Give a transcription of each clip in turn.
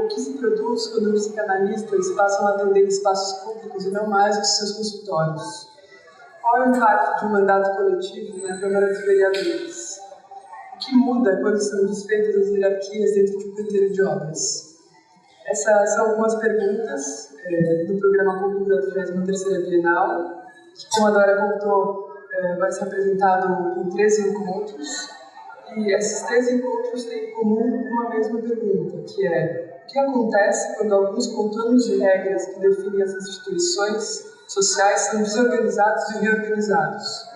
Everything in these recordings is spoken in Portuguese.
o que se produz quando os psicanalistas passam a atender espaços públicos e não mais os seus consultórios? Qual é o impacto de um mandato coletivo na Câmara dos Vereadores? O que muda quando são desfeitas as hierarquias dentro de um canteiro de obras? Essas são algumas perguntas do programa público da 33ª Bienal, que, como a Dora contou, vai ser apresentado em 13 encontros. E esses 13 encontros têm em comum uma mesma pergunta, que é: o que acontece quando alguns contornos de regras que definem as instituições sociais são desorganizados e reorganizados?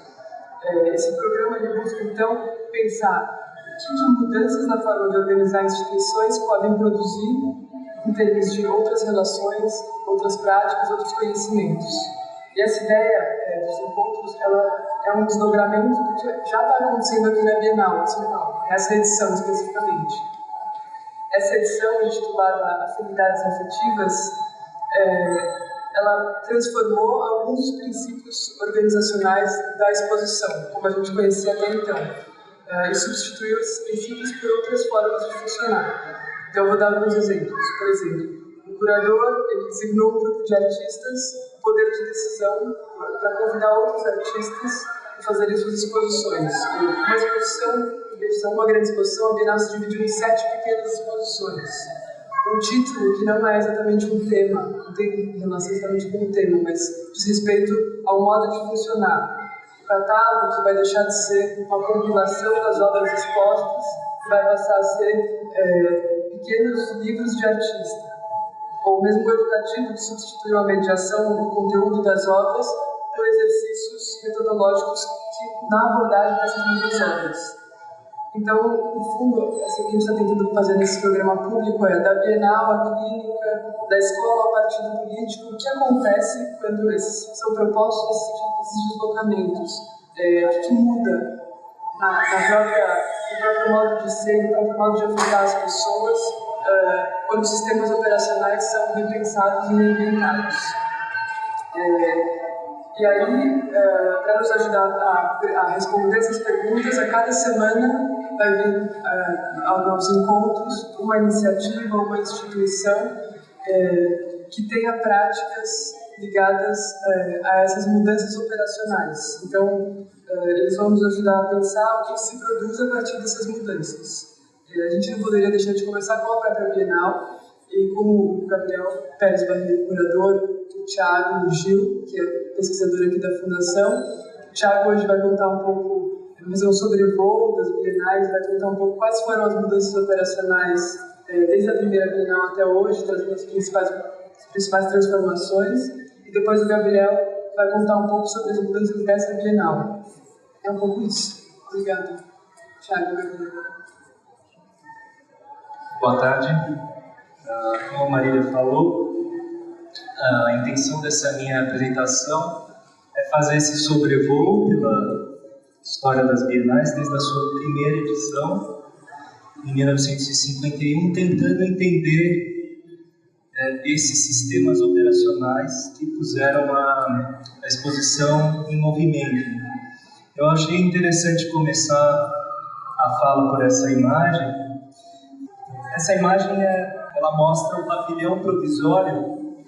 Esse programa ele busca, então, pensar que mudanças na forma de organizar instituições podem produzir em termos de outras relações, outras práticas, outros conhecimentos. E essa ideia dos encontros, ela é um desdobramento do que já está acontecendo aqui na Bienal de São Paulo, nessa edição especificamente. Essa edição, intitulada Afinidades Afetivas, ela transformou alguns dos princípios organizacionais da exposição, como a gente conhecia até então, e substituiu esses princípios por outras formas de funcionar. Então, eu vou dar alguns exemplos. Por exemplo, o curador ele designou um grupo de artistas poder de decisão para convidar outros artistas a fazerem suas exposições. Uma grande exposição, a Bienal se dividiu em 7 pequenas exposições. Um título que não é exatamente um tema, não tem relação exatamente com o tema, mas diz respeito ao modo de funcionar. O catálogo, que vai deixar de ser uma compilação das obras expostas, vai passar a ser pequenos livros de artista. Ou mesmo o educativo, que substituiu a mediação do conteúdo das obras por exercícios metodológicos na abordagem dessas mesmas obras. Então, no fundo, o que a gente está tentando fazer nesse programa público é da Bienal à clínica, da escola ao partido político, o que acontece quando esses são propostos esses deslocamentos, o que muda no próprio modo de ser, no próprio modo de afetar as pessoas, quando os sistemas operacionais são repensados e reinventados. E aí, para nos ajudar a responder essas perguntas, a cada semana vai vir aos encontros uma iniciativa, uma instituição que tenha práticas ligadas a essas mudanças operacionais. Então, eles vão nos ajudar a pensar o que se produz a partir dessas mudanças. A gente não poderia deixar de começar com a própria Bienal e com o Gabriel Pérez Barreiro, curador, o Thiago, o Gil, que é pesquisador aqui da Fundação. O Thiago hoje vai contar um pouco, fazer um sobrevoo das Bienais, vai contar um pouco quais foram as mudanças operacionais desde a primeira Bienal até hoje, trazendo as principais transformações. E depois o Gabriel vai contar um pouco sobre as mudanças dessa Bienal. É um pouco isso. Obrigada. Thiago, Gabriel. Boa tarde. Como a Marília falou, a intenção dessa minha apresentação é fazer esse sobrevoo pela história das Bienais desde a sua primeira edição, em 1951, tentando entender esses sistemas operacionais que puseram a exposição em movimento. Eu achei interessante começar a fala por essa imagem. Essa imagem ela mostra um pavilhão provisório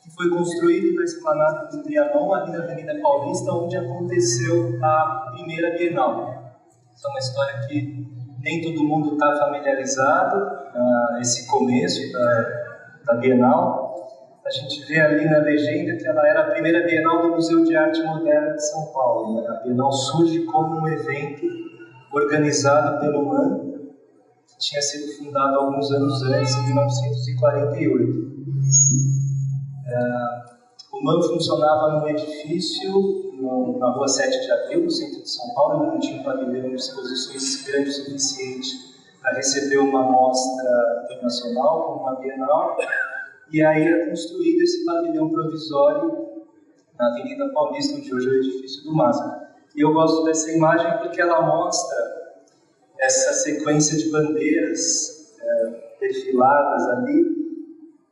que foi construído na esplanada do Trianon, ali na Avenida Paulista, onde aconteceu a primeira Bienal. Essa é uma história que nem todo mundo está familiarizado, esse começo da Bienal. A gente vê ali na legenda que ela era a primeira Bienal do Museu de Arte Moderna de São Paulo. A Bienal surge como um evento organizado pelo MAN, que tinha sido fundado alguns anos antes, em 1948. O MAN funcionava num edifício na Rua 7 de Abril, no centro de São Paulo, não tinha um pavilhão de exposições grande o suficiente para receber uma mostra internacional, como uma Bienal, e aí é construído esse pavilhão provisório na Avenida Paulista, onde hoje é o edifício do MASP. E eu gosto dessa imagem porque ela mostra essa sequência de bandeiras perfiladas ali,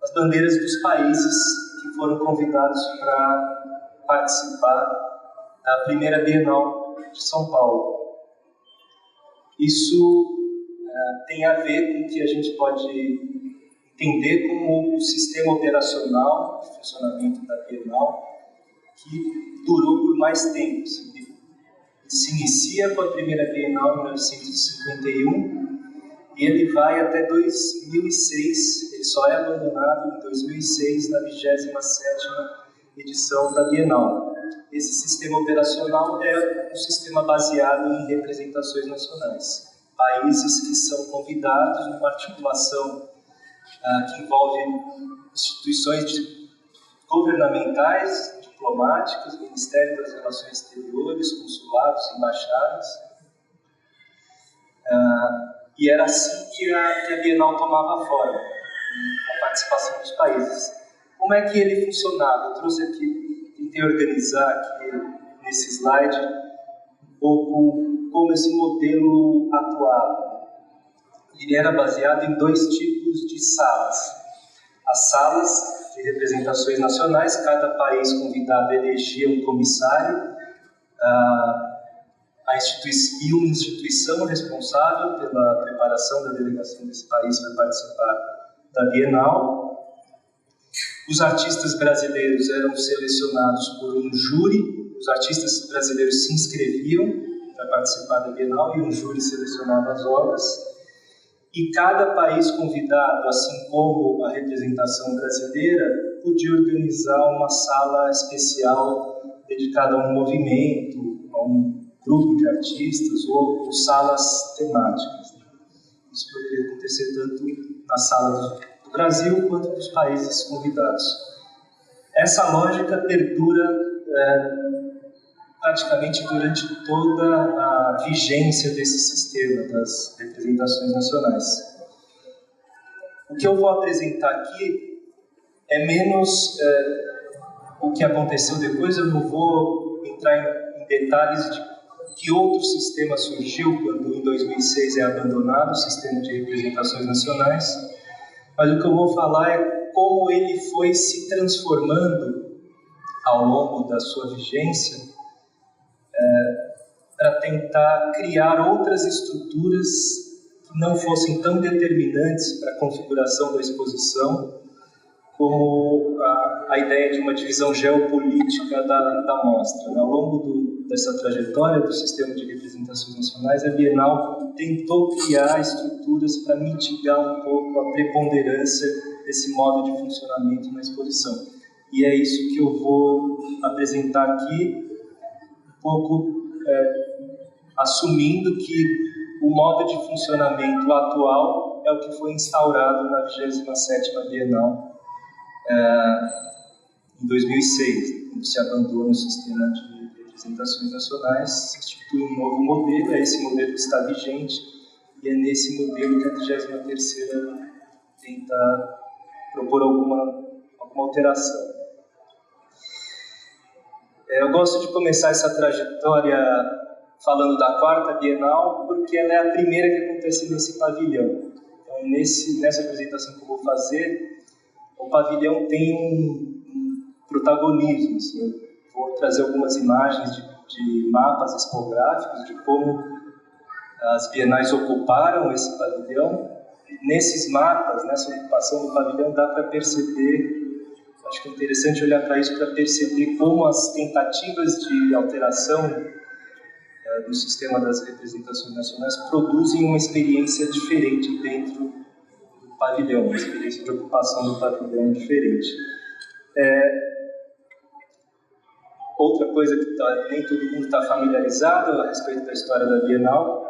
as bandeiras dos países que foram convidados para participar da primeira Bienal de São Paulo. Isso tem a ver com o que a gente pode entender como o sistema operacional de funcionamento da Bienal, que durou por mais tempo. Se inicia com a primeira Bienal em 1951 e ele vai até 2006, ele só é abandonado em 2006, na 27ª edição da Bienal. Esse sistema operacional é um sistema baseado em representações nacionais. Países que são convidados numa articulação que envolve instituições governamentais, diplomáticas, Ministério das Relações Exteriores, consulados, embaixadas. E era assim que a Bienal tomava forma, a participação dos países. Como é que ele funcionava? Eu trouxe aqui, tentei organizar aqui nesse slide um pouco como esse modelo atuava. Ele era baseado em 2 tipos de salas. As salas de representações nacionais, cada país convidado elegia um comissário e uma instituição responsável pela preparação da delegação desse país para participar da Bienal. Os artistas brasileiros eram selecionados por um júri, os artistas brasileiros se inscreviam para participar da Bienal e um júri selecionava as obras. E cada país convidado, assim como a representação brasileira, podia organizar uma sala especial dedicada a um movimento, a um grupo de artistas ou salas temáticas. Isso poderia acontecer tanto na sala do Brasil quanto dos países convidados. Essa lógica perdura praticamente durante toda a vigência desse sistema das representações nacionais. O que eu vou apresentar aqui é menos o que aconteceu depois. Eu não vou entrar em detalhes de que outro sistema surgiu quando em 2006 é abandonado o sistema de representações nacionais, mas o que eu vou falar é como ele foi se transformando ao longo da sua vigência para tentar criar outras estruturas que não fossem tão determinantes para a configuração da exposição, como a ideia de uma divisão geopolítica da mostra. Ao longo dessa trajetória do sistema de representações nacionais, a Bienal tentou criar estruturas para mitigar um pouco a preponderância desse modo de funcionamento na exposição. E é isso que eu vou apresentar aqui, um pouco assumindo que o modo de funcionamento atual é o que foi instaurado na 27ª Bienal em 2006, quando se abandona o sistema de representações nacionais, se institui um novo modelo, é esse modelo que está vigente, e é nesse modelo que a 33ª tenta propor alguma alteração. Eu gosto de começar essa trajetória falando da 4ª Bienal, porque ela é a primeira que acontece nesse pavilhão. Então, nessa apresentação que eu vou fazer, o pavilhão tem um protagonismo. Assim, eu vou trazer algumas imagens de mapas expográficos de como as bienais ocuparam esse pavilhão. Nesses mapas, nessa ocupação do pavilhão, dá para perceber, acho que é interessante olhar para isso para perceber como as tentativas de alteração do sistema das representações nacionais produzem uma experiência diferente dentro do pavilhão, uma experiência de ocupação do pavilhão diferente. Outra coisa que nem todo mundo está familiarizado a respeito da história da Bienal,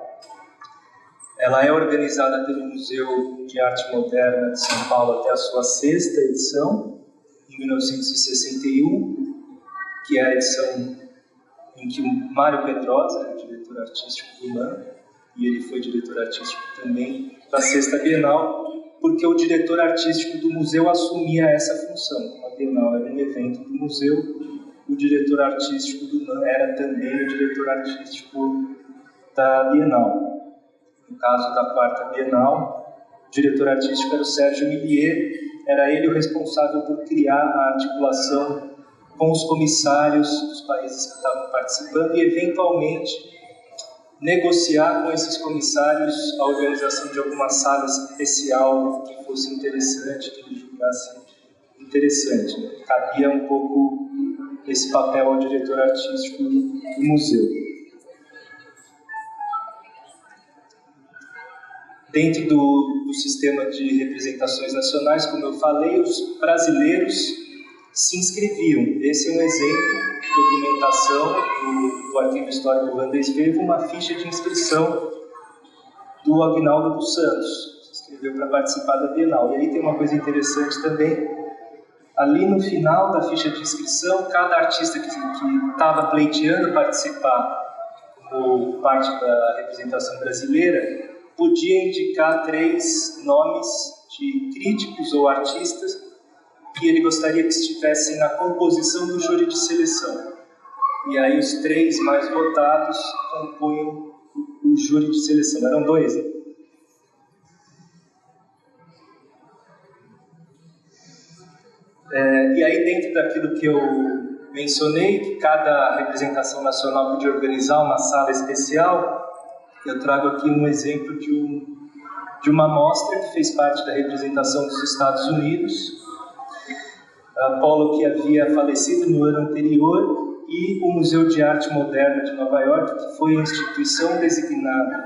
ela é organizada pelo Museu de Arte Moderna de São Paulo até a sua 6ª edição, em 1961, que é a edição em que o Mário Pedrosa era o diretor artístico do MAN, e ele foi diretor artístico também da 6ª Bienal, porque o diretor artístico do museu assumia essa função. A Bienal era um evento do museu, o diretor artístico do MAN era também o diretor artístico da Bienal. No caso da 4ª Bienal, o diretor artístico era o Sérgio Millier, era ele o responsável por criar a articulação com os comissários dos países que estavam participando e, eventualmente, negociar com esses comissários a organização de alguma sala especial que fosse interessante, que ele julgasse interessante. Cabia um pouco esse papel ao diretor artístico do museu. Dentro do sistema de representações nacionais, como eu falei, os brasileiros se inscreviam. Esse é um exemplo de documentação do Arquivo Histórico Vandes Vevo, uma ficha de inscrição do Aguinaldo dos Santos. Se inscreveu para participar da Bienal. E aí tem uma coisa interessante também. Ali no final da ficha de inscrição, cada artista que estava pleiteando participar como parte da representação brasileira podia indicar 3 nomes de críticos ou artistas que ele gostaria que estivessem na composição do júri de seleção. E aí os 3 mais votados compunham o júri de seleção. Eram 2, né? E aí, dentro daquilo que eu mencionei, que cada representação nacional podia organizar uma sala especial, eu trago aqui um exemplo de uma mostra que fez parte da representação dos Estados Unidos. Pollock havia falecido no ano anterior e o Museu de Arte Moderna de Nova York, que foi a instituição designada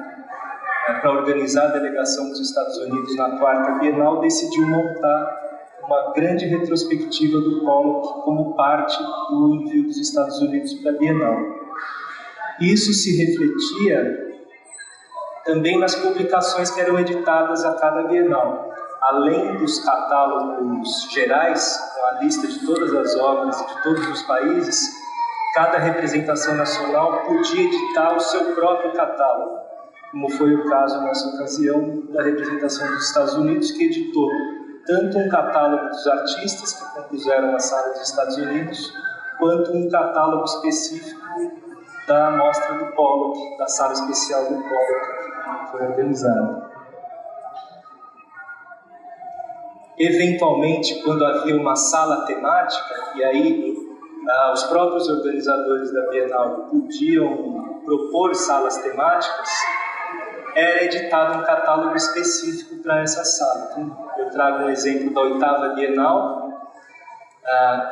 para organizar a delegação dos Estados Unidos na 4ª Bienal, decidiu montar uma grande retrospectiva do Pollock como parte do envio dos Estados Unidos para a Bienal. Isso se refletia também nas publicações que eram editadas a cada Bienal. Além dos catálogos gerais, com a lista de todas as obras e de todos os países, cada representação nacional podia editar o seu próprio catálogo, como foi o caso nessa ocasião da representação dos Estados Unidos, que editou tanto um catálogo dos artistas que compuseram a sala dos Estados Unidos, quanto um catálogo específico da mostra do Pollock, da sala especial do Pollock, que foi organizada. Eventualmente, quando havia uma sala temática, e aí os próprios organizadores da Bienal podiam propor salas temáticas, era editado um catálogo específico para essa sala. Então, eu trago um exemplo da 8ª Bienal,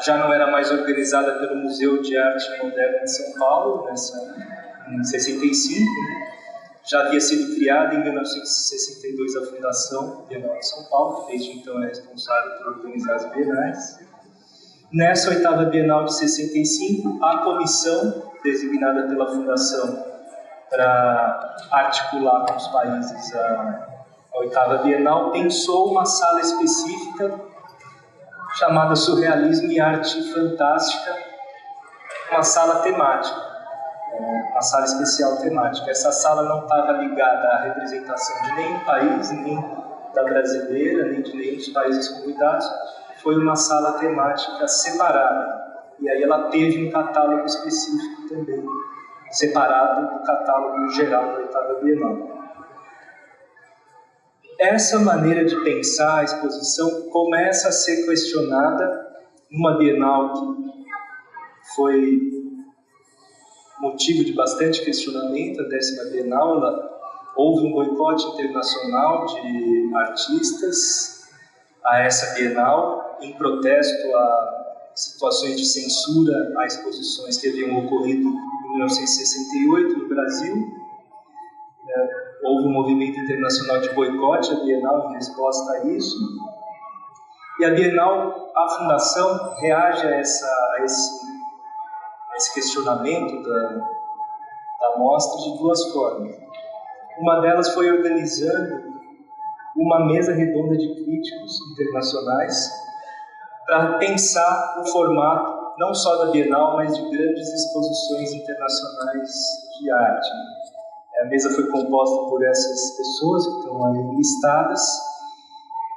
já não era mais organizada pelo Museu de Arte Moderna de São Paulo, em 65, já havia sido criada em 1962 a Fundação Bienal de São Paulo, que desde então é responsável por organizar as bienais. Nessa 8ª Bienal de 65, a comissão designada pela Fundação para articular com os países a 8ª Bienal pensou uma sala específica chamada Surrealismo e Arte Fantástica, uma sala temática, uma sala especial temática. Essa sala não estava ligada à representação de nenhum país, nem da brasileira, nem de nenhum dos países convidados. Foi uma sala temática separada. E aí ela teve um catálogo específico também, separado do catálogo geral da 8ª Bienal. Essa maneira de pensar a exposição começa a ser questionada numa Bienal que foi motivo de bastante questionamento, a 10ª Bienal. Houve um boicote internacional de artistas a essa Bienal, em protesto a situações de censura a exposições que haviam ocorrido em 1968 no Brasil. Houve um movimento internacional de boicote à Bienal em resposta a isso. E a Bienal, a Fundação, reage a esse questionamento da mostra de 2 formas. Uma delas foi organizando uma mesa redonda de críticos internacionais para pensar o formato não só da Bienal, mas de grandes exposições internacionais de arte. A mesa foi composta por essas pessoas que estão aí listadas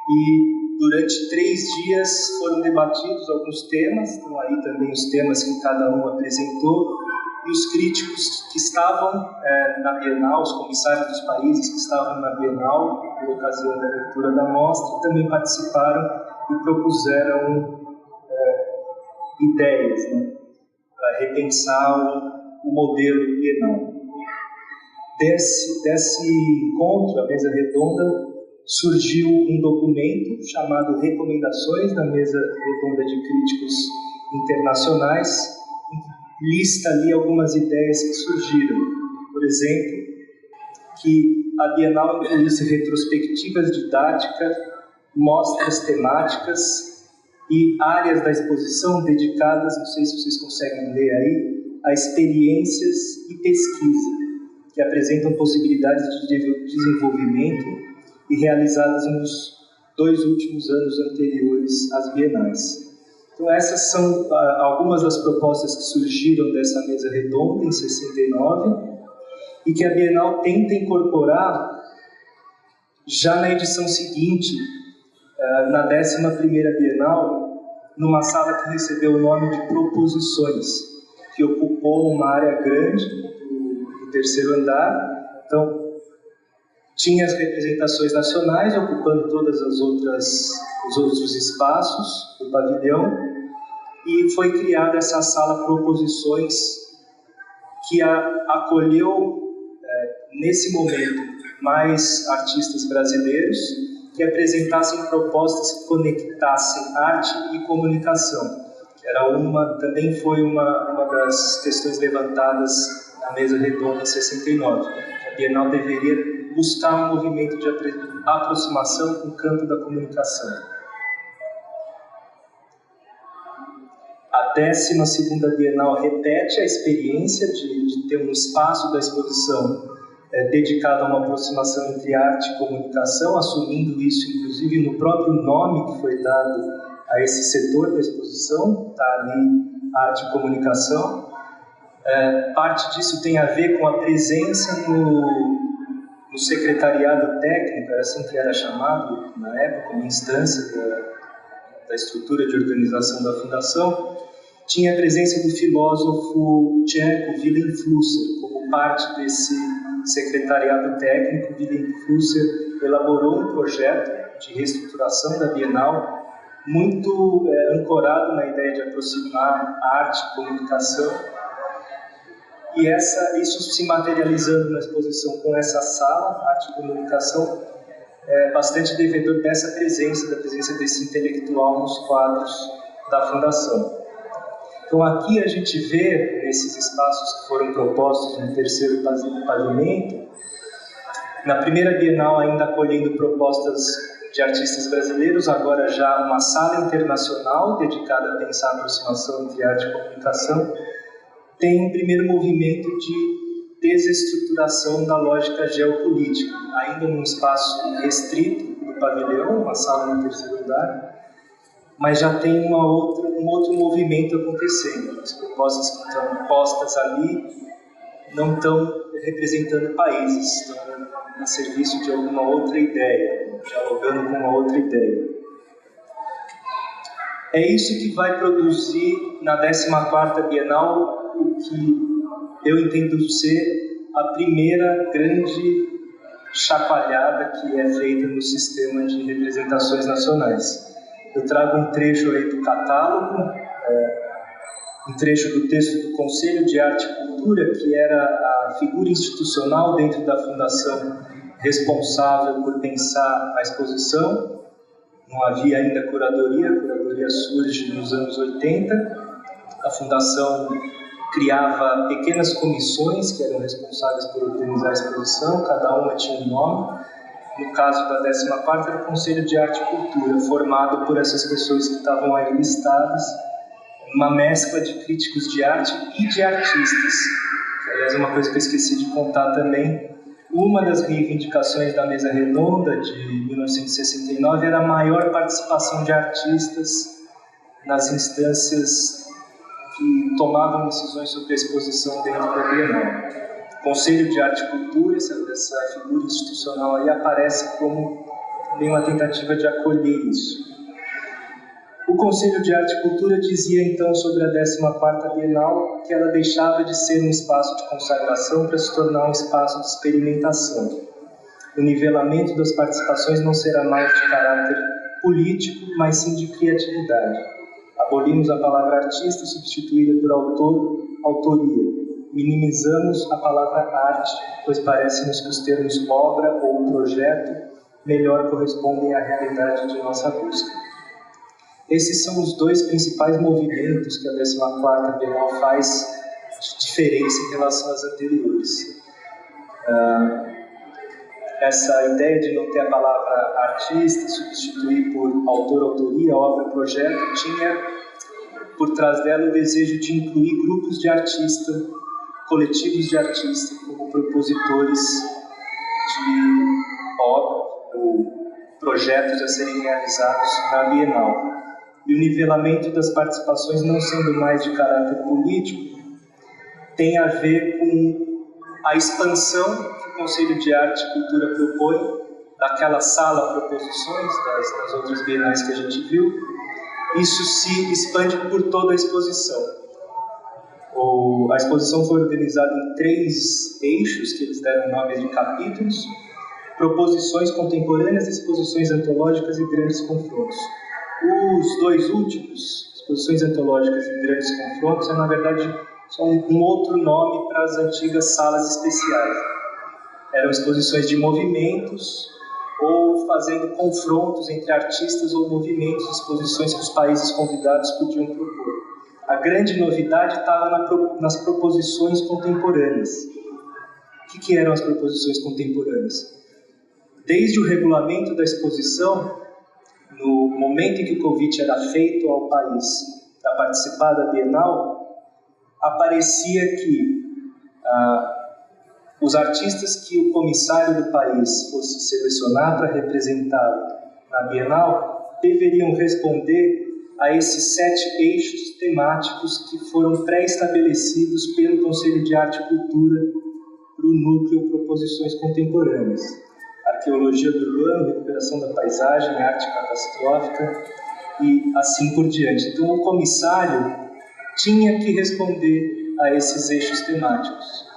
e durante 3 dias foram debatidos alguns temas, estão aí também os temas que cada um apresentou, e os críticos que estavam na Bienal, os comissários dos países que estavam na Bienal por ocasião da abertura da mostra, também participaram e propuseram ideias, né, para repensar o modelo Bienal. Desse encontro, a mesa redonda, surgiu um documento chamado Recomendações da Mesa Redonda de Críticos Internacionais, que lista ali algumas ideias que surgiram. Por exemplo, que a Bienal incluísse retrospectivas didáticas, mostras temáticas e áreas da exposição dedicadas, não sei se vocês conseguem ler aí, a experiências e pesquisa, que apresentam possibilidades de desenvolvimento e realizadas nos 2 últimos anos anteriores às bienais. Então essas são algumas das propostas que surgiram dessa mesa redonda em 69 e que a Bienal tenta incorporar já na edição seguinte, na 11ª Bienal, numa sala que recebeu o nome de Proposições, que ocupou uma área grande do 3º andar. Então, tinha as representações nacionais ocupando todas os outros espaços do pavilhão, e foi criada essa sala Proposições, que acolheu, nesse momento, mais artistas brasileiros que apresentassem propostas que conectassem arte e comunicação. Também foi uma das questões levantadas na mesa redonda em 69. A Bienal deveria buscar um movimento de aproximação com o campo da comunicação. A 12ª Bienal repete a experiência de ter um espaço da exposição dedicado a uma aproximação entre arte e comunicação, assumindo isso, inclusive, no próprio nome que foi dado a esse setor da exposição, está ali arte e comunicação. Parte disso tem a ver com a presença no secretariado técnico, era assim que era chamado na época, como instância da estrutura de organização da fundação, tinha a presença do filósofo tcheco Vilém Flusser como parte desse secretariado técnico. Vilém Flusser elaborou um projeto de reestruturação da Bienal muito ancorado na ideia de aproximar arte e comunicação, e isso se materializando na exposição com essa sala, arte e comunicação, é bastante devedor dessa presença, da presença desse intelectual nos quadros da Fundação. Então aqui a gente vê, nesses espaços que foram propostos no 3º pavimento, na primeira Bienal ainda acolhendo propostas de artistas brasileiros, agora já uma sala internacional dedicada a pensar a aproximação entre arte e comunicação, tem um primeiro movimento de desestruturação da lógica geopolítica, ainda num espaço restrito do pavilhão, uma sala no 3º andar, mas já tem um outro movimento acontecendo. As propostas que estão postas ali não estão representando países, estão a serviço de alguma outra ideia, dialogando com uma outra ideia. É isso que vai produzir na 14ª Bienal o que eu entendo ser a primeira grande chacoalhada que é feita no sistema de representações nacionais. Eu trago um trecho aí do catálogo, um trecho do texto do Conselho de Arte e Cultura, que era a figura institucional dentro da Fundação responsável por pensar a exposição. Não havia ainda curadoria, a curadoria surge nos anos 80. A Fundação criava pequenas comissões que eram responsáveis por organizar a exposição, cada uma tinha um nome. No caso da 14ª, era o Conselho de Arte e Cultura, formado por essas pessoas que estavam aí listadas, uma mescla de críticos de arte e de artistas. Aliás, uma coisa que eu esqueci de contar também, uma das reivindicações da Mesa Redonda de 1969 era a maior participação de artistas nas instâncias que tomavam decisões sobre a exposição dentro da Bienal. O Conselho de Arte e Cultura, essa figura institucional aí, aparece como também uma tentativa de acolher isso. O Conselho de Arte e Cultura dizia então sobre a 14ª Bienal que ela deixava de ser um espaço de consagração para se tornar um espaço de experimentação. O nivelamento das participações não será mais de caráter político, mas sim de criatividade. Abolimos a palavra artista, substituída por autor, autoria. minimizamos a palavra arte, pois parece-nos que os termos obra ou projeto melhor correspondem à realidade de nossa busca. Esses são os dois principais movimentos que a 14ª Bienal faz de diferença em relação às anteriores. Essa ideia de não ter a palavra artista, substituir por autor, autoria, obra, projeto, tinha por trás dela o desejo de incluir grupos de artistas, coletivos de artistas, como propositores de obra ou projetos a serem realizados na Bienal. E o nivelamento das participações, não sendo mais de caráter político, tem a ver com a expansão que o Conselho de Arte e Cultura propõe, daquela sala proposições das outras bienais que a gente viu. Isso se expande por toda a exposição. A exposição foi organizada em 3 eixos, que eles deram nome de capítulos: proposições contemporâneas, exposições antológicas e grandes confrontos. Os 2 últimos, exposições antológicas e grandes confrontos, na verdade são um outro nome para as antigas salas especiais. Eram exposições de movimentos ou fazendo confrontos entre artistas ou movimentos, exposições que os países convidados podiam propor. A grande novidade estava nas proposições contemporâneas. O que eram as proposições contemporâneas? Desde o regulamento da exposição, no momento em que o convite era feito ao país para participar da Bienal, aparecia que os artistas que o comissário do país fosse selecionar para representá-lo na Bienal deveriam responder a esses 7 eixos temáticos que foram pré-estabelecidos pelo Conselho de Arte e Cultura para o núcleo Proposições Contemporâneas: arqueologia do urbano, recuperação da paisagem, arte catastrófica e assim por diante. Então, o comissário tinha que responder a esses eixos temáticos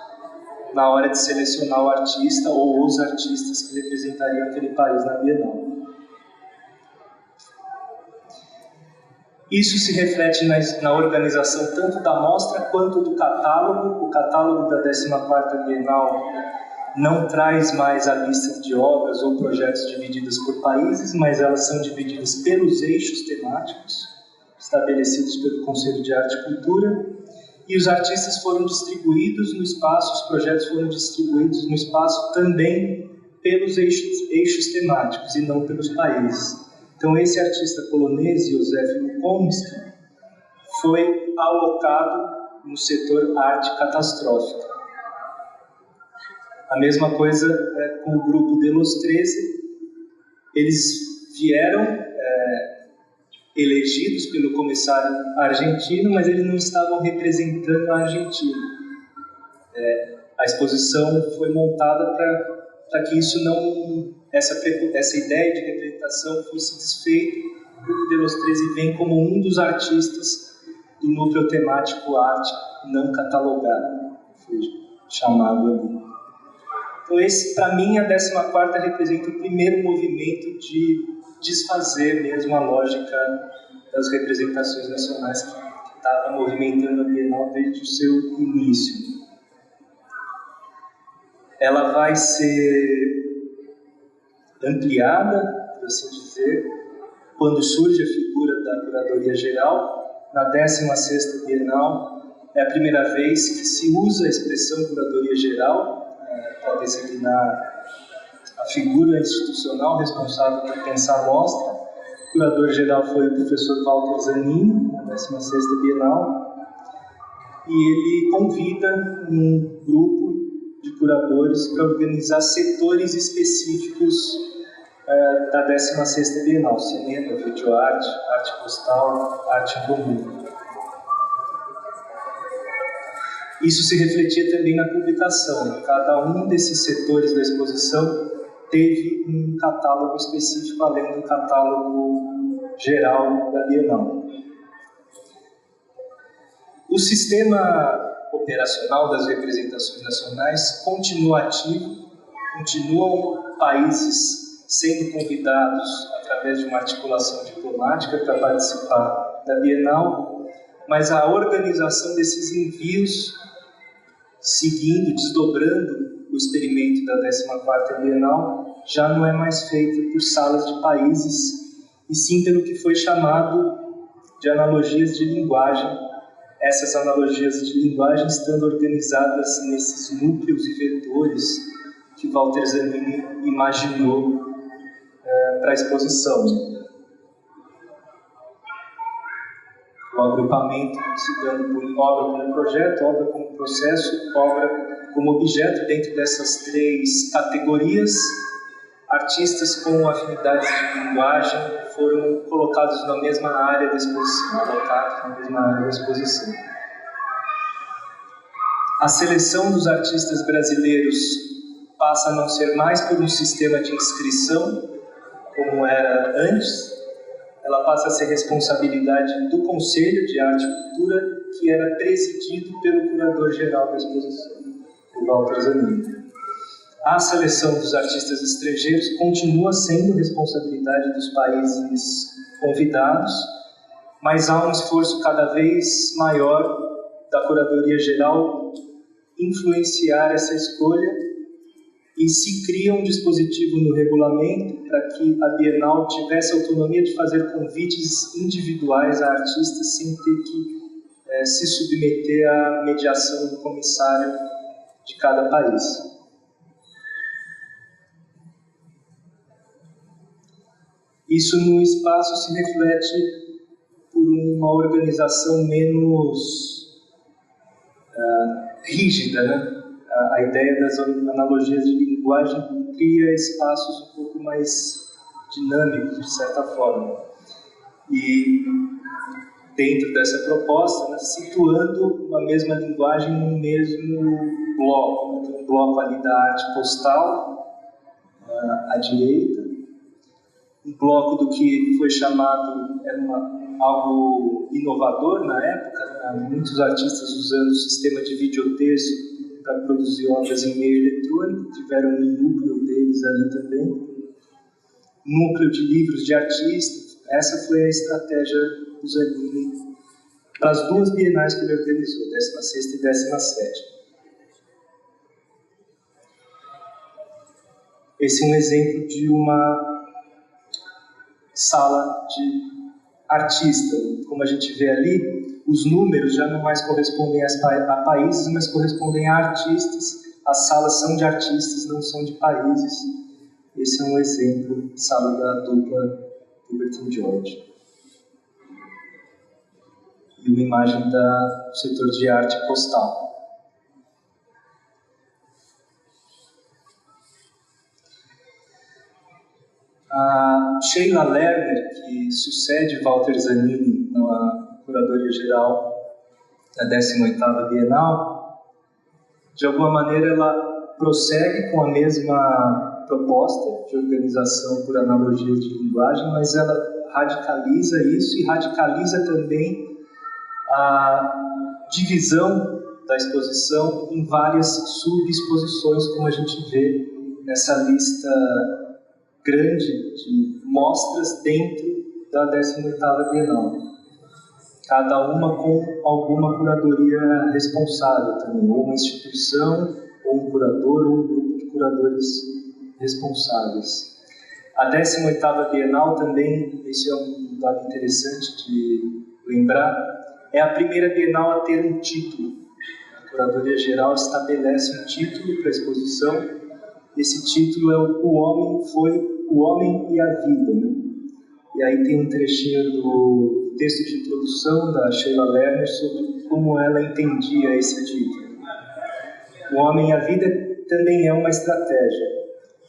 na hora de selecionar o artista ou os artistas que representariam aquele país na Bienal. Isso se reflete na organização tanto da mostra quanto do catálogo. O catálogo da 14ª Bienal não traz mais a lista de obras ou projetos divididas por países, mas elas são divididas pelos eixos temáticos estabelecidos pelo Conselho de Arte e Cultura, e os artistas foram distribuídos no espaço, os projetos foram distribuídos no espaço também pelos eixos temáticos e não pelos países. Então, esse artista polonês, Józef Lukomski, foi alocado no setor arte catastrófica. A mesma coisa com o grupo de Los 13. Eles vieram elegidos pelo comissário argentino, mas eles não estavam representando a Argentina. A exposição foi montada para que isso não, essa ideia de representação fosse desfeita. O grupo de Los 13 vem como um dos artistas do núcleo temático arte não catalogado, foi chamado ali. Então, esse, para mim, a 14ª representa o primeiro movimento de desfazer mesmo a lógica das representações nacionais que estava movimentando a Bienal desde o seu início. Ela vai ser ampliada, por assim dizer, quando surge a figura da Curadoria Geral. Na 16ª Bienal é a primeira vez que se usa a expressão Curadoria Geral para designar a figura institucional responsável por pensar a mostra. O curador-geral foi o professor Walter Zanin, na 16ª Bienal, e ele convida um grupo de curadores para organizar setores específicos da 16ª Bienal: cinema, videoarte, arte postal, arte em comum. Isso se refletia também na publicação. Cada um desses setores da exposição teve um catálogo específico, além do catálogo geral da Bienal. O sistema operacional das representações nacionais continua ativo, continuam países sendo convidados através de uma articulação diplomática para participar da Bienal, mas a organização desses envios seguindo, desdobrando o experimento da 14ª Bienal, já não é mais feita por salas de países, e sim pelo que foi chamado de analogias de linguagem. Essas analogias de linguagem estando organizadas nesses núcleos e vetores que Walter Zanini imaginou para a exposição. O agrupamento se dando por obra como projeto, obra como processo, obra como objeto. Dentro dessas três categorias, artistas com afinidades de linguagem foram colocados na mesma área da exposição, alocados na mesma área da exposição. A seleção dos artistas brasileiros passa a não ser mais por um sistema de inscrição, como era antes. Ela passa a ser responsabilidade do Conselho de Arte e Cultura, que era presidido pelo curador-geral da exposição, o Walter Zanini. A seleção dos artistas estrangeiros continua sendo responsabilidade dos países convidados, mas há um esforço cada vez maior da curadoria-geral influenciar essa escolha, e se cria um dispositivo no regulamento para que a Bienal tivesse autonomia de fazer convites individuais a artistas sem ter que se submeter à mediação do comissário de cada país. Isso no espaço se reflete por uma organização menos rígida, né? A ideia das analogias de linguagem cria espaços um pouco mais dinâmicos, de certa forma. E dentro dessa proposta, né, situando uma mesma linguagem no mesmo bloco. Então, um bloco ali da arte postal, à direita, um bloco do que foi chamado, era algo inovador na época, né? Muitos artistas usando o sistema de videoterço para produzir obras em meio eletrônico, tiveram um núcleo deles ali também. Núcleo de livros de artistas. Essa foi a estratégia do Zanini para as duas bienais que ele organizou, 16ª e 17ª. Esse é um exemplo de uma sala de artista. Como a gente vê ali, os números já não mais correspondem a países, mas correspondem a artistas. As salas são de artistas, não são de países. Esse é um exemplo de sala da dupla Hubert e George. E uma imagem do setor de arte postal. A Sheila Lerner, que sucede Walter Zanini na curadoria-geral da 18ª Bienal, de alguma maneira ela prossegue com a mesma proposta de organização por analogias de linguagem, mas ela radicaliza isso e radicaliza também a divisão da exposição em várias subexposições, como a gente vê nessa lista grande de mostras dentro da 18ª Bienal. Cada uma com alguma curadoria responsável também, ou uma instituição, ou um curador, ou um grupo de curadores responsáveis. A 18ª Bienal também, isso é um dado interessante de lembrar, é a primeira Bienal a ter um título. A curadoria geral estabelece um título para a exposição. Esse título é O Homem Foi o Homem e a Vida, né? E aí tem um trechinho do texto de introdução da Sheila Lerner sobre como ela entendia esse título. O Homem e a Vida também é uma estratégia,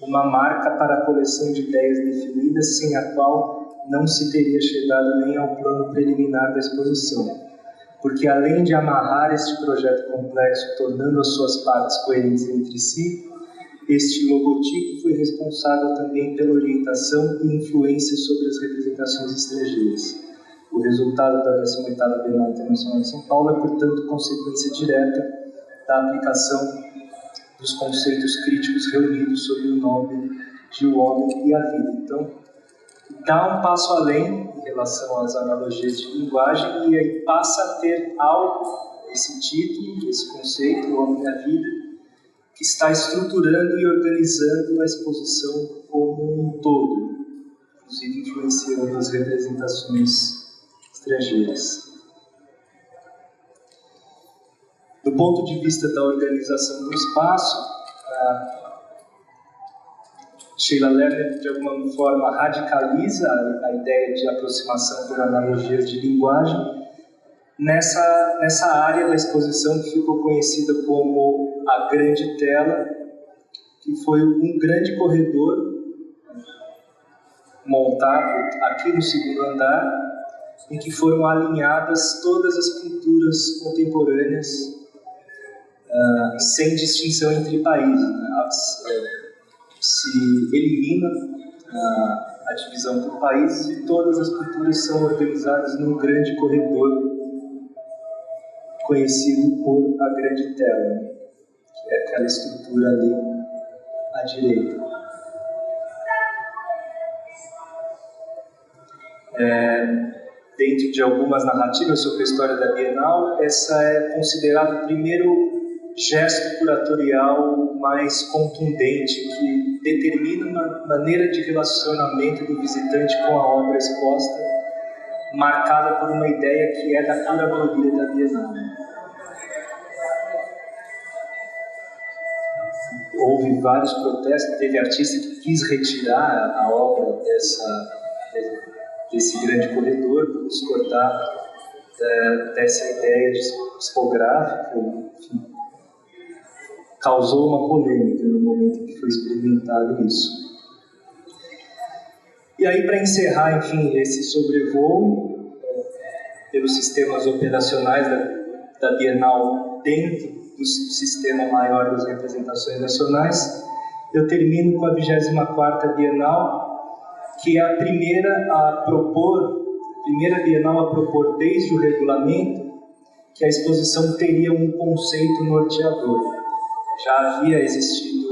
uma marca para a coleção de ideias definidas sem a qual não se teria chegado nem ao plano preliminar da exposição. Porque além de amarrar este projeto complexo, tornando as suas partes coerentes entre si, este logotipo foi responsável também pela orientação e influência sobre as representações estrangeiras. O resultado da 18ª Bienal Internacional de São Paulo é, portanto, consequência direta da aplicação dos conceitos críticos reunidos sob o nome de O Homem e a Vida. Então, dá um passo além em relação às analogias de linguagem e aí passa a ter algo, esse título, esse conceito, O Homem e a Vida, que está estruturando e organizando a exposição como um todo, inclusive influenciando as representações estrangeiras. Do ponto de vista da organização do espaço, Sheila Lerner, de alguma forma, radicaliza a ideia de aproximação por analogias de linguagem nessa área da exposição que ficou conhecida como a grande tela, que foi um grande corredor montado aqui no segundo andar, em que foram alinhadas todas as pinturas contemporâneas sem distinção entre países, né? Se elimina a divisão por países e todas as pinturas são organizadas num grande corredor conhecido por a grande tela, né? Que é aquela estrutura ali à direita. Dentro de algumas narrativas sobre a história da Bienal, essa é considerada o primeiro gesto curatorial mais contundente, que determina uma maneira de relacionamento do visitante com a obra exposta, marcada por uma ideia que é da curadoria da Bienal. Houve vários protestos, teve artista que quis retirar a obra desse grande corredor, para discordar dessa ideia discográfica, enfim. Causou uma polêmica no momento em que foi experimentado isso. E aí, para encerrar, enfim, esse sobrevoo pelos sistemas operacionais da Bienal dentro do sistema maior das representações nacionais, eu termino com a 24ª Bienal, que é a primeira Bienal a propor desde o regulamento que a exposição teria um conceito norteador. Já havia existido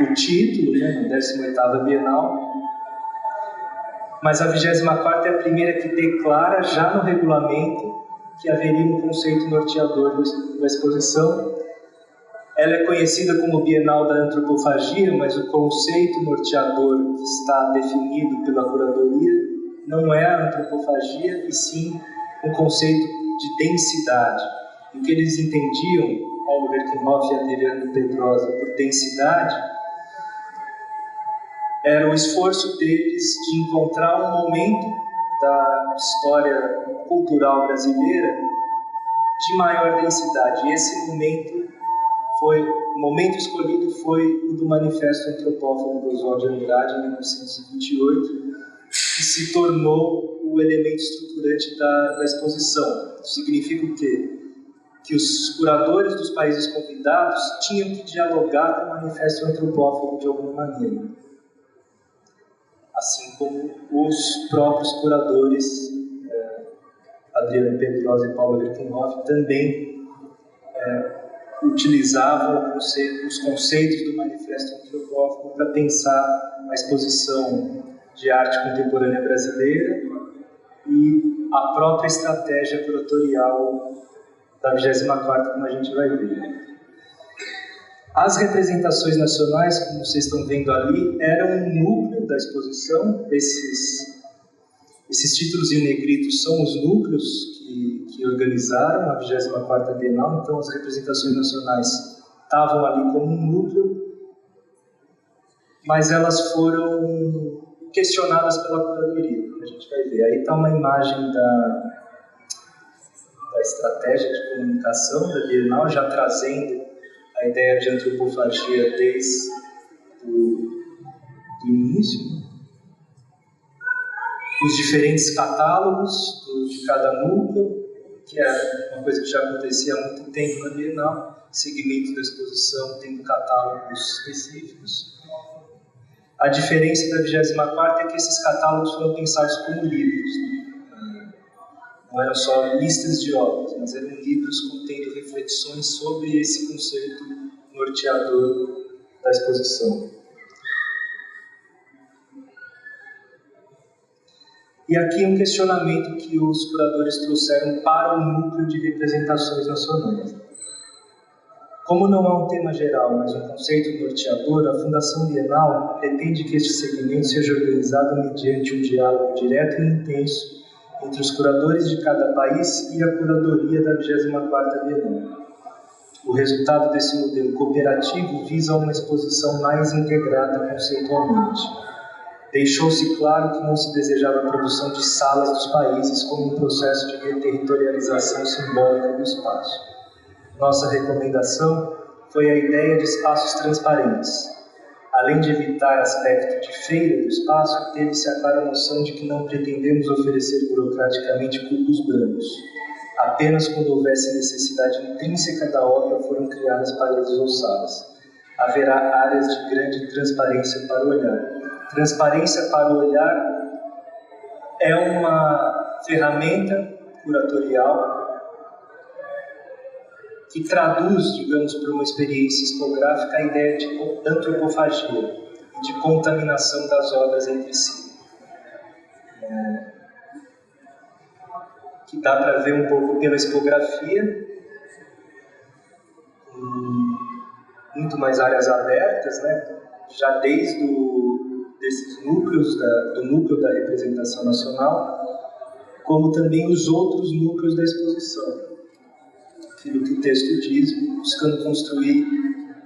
o título, né, na 18ª Bienal, mas a 24ª é a primeira que declara já no regulamento que haveria um conceito norteador da exposição. Ela é conhecida como Bienal da Antropofagia, mas o conceito norteador que está definido pela curadoria não é a antropofagia, e sim um conceito de densidade. O que eles entendiam, Paulo Herkenhoff e Adriano Pedrosa, por densidade, era o esforço deles de encontrar um momento da história cultural brasileira de maior densidade. E esse momento escolhido foi o do Manifesto Antropófago do Oswald de Andrade, em 1928, que se tornou o elemento estruturante da exposição. Isso significa o quê? Que os curadores dos países convidados tinham que dialogar com o Manifesto Antropófago de alguma maneira. Assim como os próprios curadores, Adriano Pedrosa e Paulo Herkenhoff, também utilizavam os conceitos do Manifesto Antropófago para pensar a exposição de arte contemporânea brasileira e a própria estratégia curatorial da 24ª, como a gente vai ver. As representações nacionais, como vocês estão vendo ali, eram um núcleo da exposição. Esses títulos em negrito são os núcleos que organizaram a 24ª Bienal, então as representações nacionais estavam ali como um núcleo, mas elas foram questionadas pela curadoria, como a gente vai ver. Aí está uma imagem da estratégia de comunicação da Bienal, já trazendo a ideia de antropofagia desde o início. Os diferentes catálogos de cada núcleo, que é uma coisa que já acontecia há muito tempo na Bienal, segmentos da exposição tendo catálogos específicos. A diferença da 24ª é que esses catálogos foram pensados como livros, né? Não eram só listas de obras, mas eram livros contendo reflexões sobre esse conceito norteador da exposição. E aqui um questionamento que os curadores trouxeram para o núcleo de representações nacionais. Como não há um tema geral, mas um conceito norteador, a Fundação Bienal pretende que este segmento seja organizado mediante um diálogo direto e intenso entre os curadores de cada país e a curadoria da 24ª Bienal. O resultado desse modelo cooperativo visa uma exposição mais integrada conceitualmente. Deixou-se claro que não se desejava a produção de salas dos países como um processo de reterritorialização simbólica do espaço. Nossa recomendação foi a ideia de espaços transparentes. Além de evitar aspecto de feira do espaço, teve-se a clara noção de que não pretendemos oferecer burocraticamente cubos brancos. Apenas quando houvesse necessidade intrínseca da obra foram criadas paredes ou salas. Haverá áreas de grande transparência para o olhar. Transparência para o olhar é uma ferramenta curatorial que traduz, digamos, para uma experiência expográfica a ideia de antropofagia e de contaminação das obras entre si. Que dá para ver um pouco pela expografia, muito mais áreas abertas, né? Já desde desses núcleos, do núcleo da representação nacional, como também os outros núcleos da exposição. Aquilo que o texto diz, buscando construir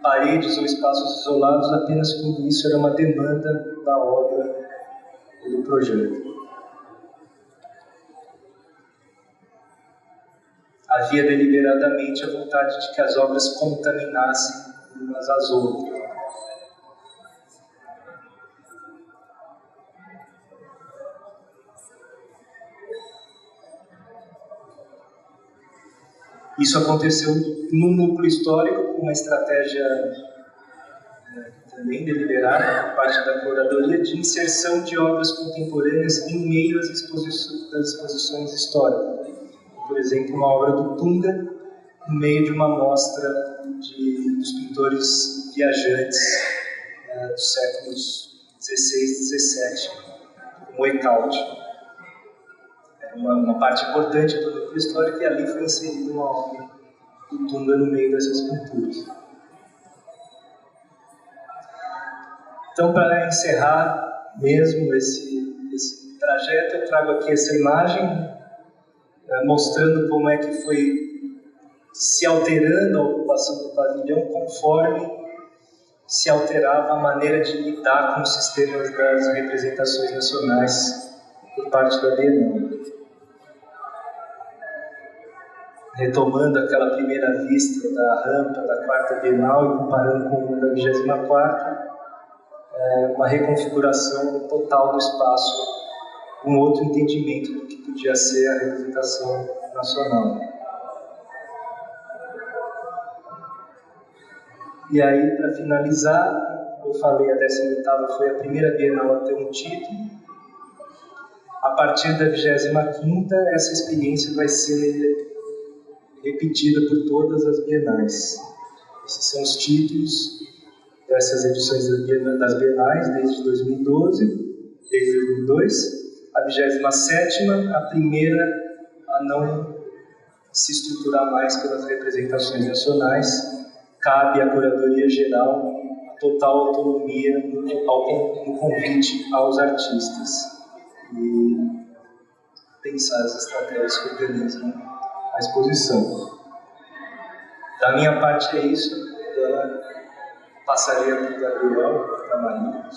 paredes ou espaços isolados apenas quando isso era uma demanda da obra ou do projeto. Havia deliberadamente a vontade de que as obras contaminassem umas às outras. Isso aconteceu no núcleo histórico, com uma estratégia também deliberada por parte da curadoria de inserção de obras contemporâneas em meio às exposições históricas. Por exemplo, uma obra do Tunga, no meio de uma mostra dos pintores viajantes dos séculos XVI e XVII, como Ecaute. Uma parte importante do núcleo histórico, e ali foi inserida uma obra do Tunga no meio dessas pinturas. Então, para encerrar mesmo esse trajeto, eu trago aqui essa imagem, mostrando como é que foi se alterando a ocupação do pavilhão conforme se alterava a maneira de lidar com os sistemas das representações nacionais por parte da Bienal. Retomando aquela primeira vista da rampa da 4ª Bienal e comparando com uma da 24ª, uma reconfiguração total do espaço, um outro entendimento do que podia ser a representação nacional. E aí, para finalizar, eu falei, a 18ª foi a primeira Bienal a ter um título. A partir da 25ª, essa experiência vai ser repetida por todas as bienais. Esses são os títulos dessas edições das bienais desde 2012, desde 2002. A 27ª, a primeira a não se estruturar mais pelas representações nacionais. Cabe à Curadoria Geral a total autonomia no convite aos artistas e pensar as estratégias que organizam a exposição. Da minha parte é isso. Agora passaria para o Gabriel, para a Maria.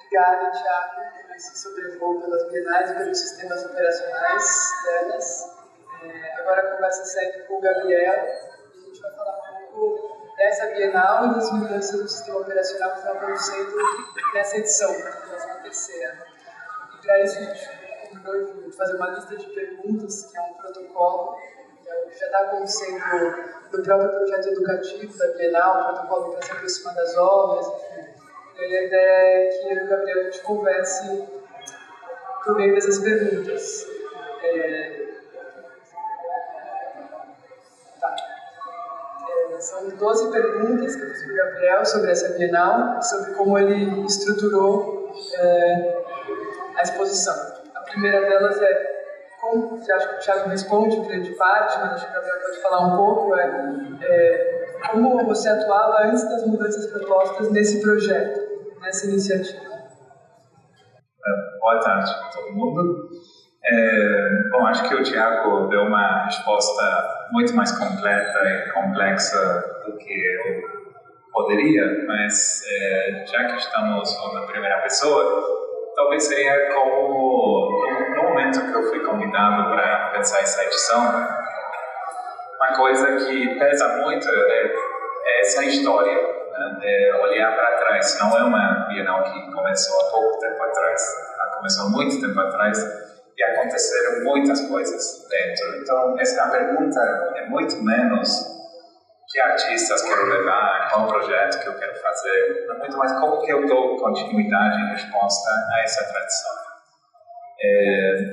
Obrigada, Thiago, por esse sobrevoo pelas bienais e pelos sistemas operacionais delas. Agora a conversa segue com o Gabriel e a gente vai falar um pouco dessa Bienal e das mudanças do sistema operacional que estão acontecendo nessa edição, na 13ª. E para isso a gente combinou de fazer uma lista de perguntas, que é um protocolo, que já está acontecendo no próprio projeto educativo da Bienal, o protocolo para se aproximar das obras, enfim. E a ideia é que eu e o Gabriel a gente converse por meio dessas perguntas. São 12 perguntas que eu fiz para o Gabriel sobre essa Bienal e sobre como ele estruturou a exposição. A primeira delas é, como, acho que o Thiago responde em grande parte, mas acho que o Gabriel pode falar um pouco, como você atuava antes das mudanças propostas nesse projeto, nessa iniciativa. Boa tarde a todo mundo. Bom, acho que o Thiago deu uma resposta muito mais completa e complexa do que eu poderia, mas já que estamos falando na primeira pessoa, talvez seria como no momento que eu fui convidado para pensar essa edição, uma coisa que pesa muito é essa história, né? Olhar para trás. Não é uma Bienal que começou há pouco tempo atrás, ela começou há muito tempo atrás e aconteceram muitas coisas dentro. Então, essa pergunta é muito menos que artistas quero levar, qual projeto que eu quero fazer, é muito mais como que eu dou continuidade em resposta a essa tradição.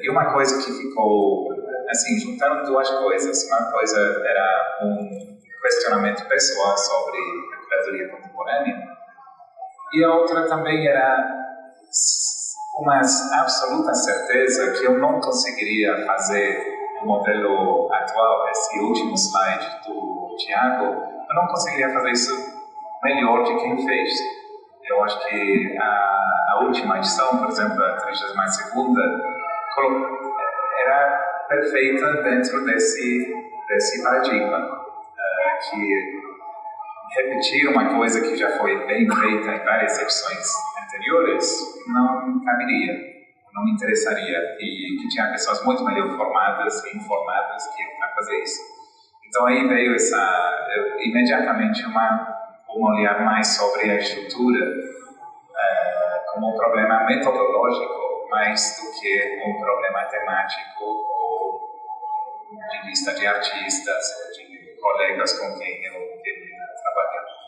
E uma coisa que ficou, assim, juntando duas coisas. Uma coisa era um questionamento pessoal sobre a curadoria contemporânea e a outra também era uma absoluta certeza que eu não conseguiria fazer o modelo atual, esse último slide do Thiago, eu não conseguiria fazer isso melhor de quem fez. Eu acho que a última edição, por exemplo, a 32ª, era perfeita dentro desse paradigma, que repetir uma coisa que já foi bem feita em várias edições anteriores não caberia, não me interessaria, e que tinha pessoas muito melhor formadas e informadas que eu para fazer isso. Então aí veio imediatamente um olhar mais sobre a estrutura como um problema metodológico mais do que um problema temático ou de vista de artistas ou de colegas com quem eu queria trabalhar.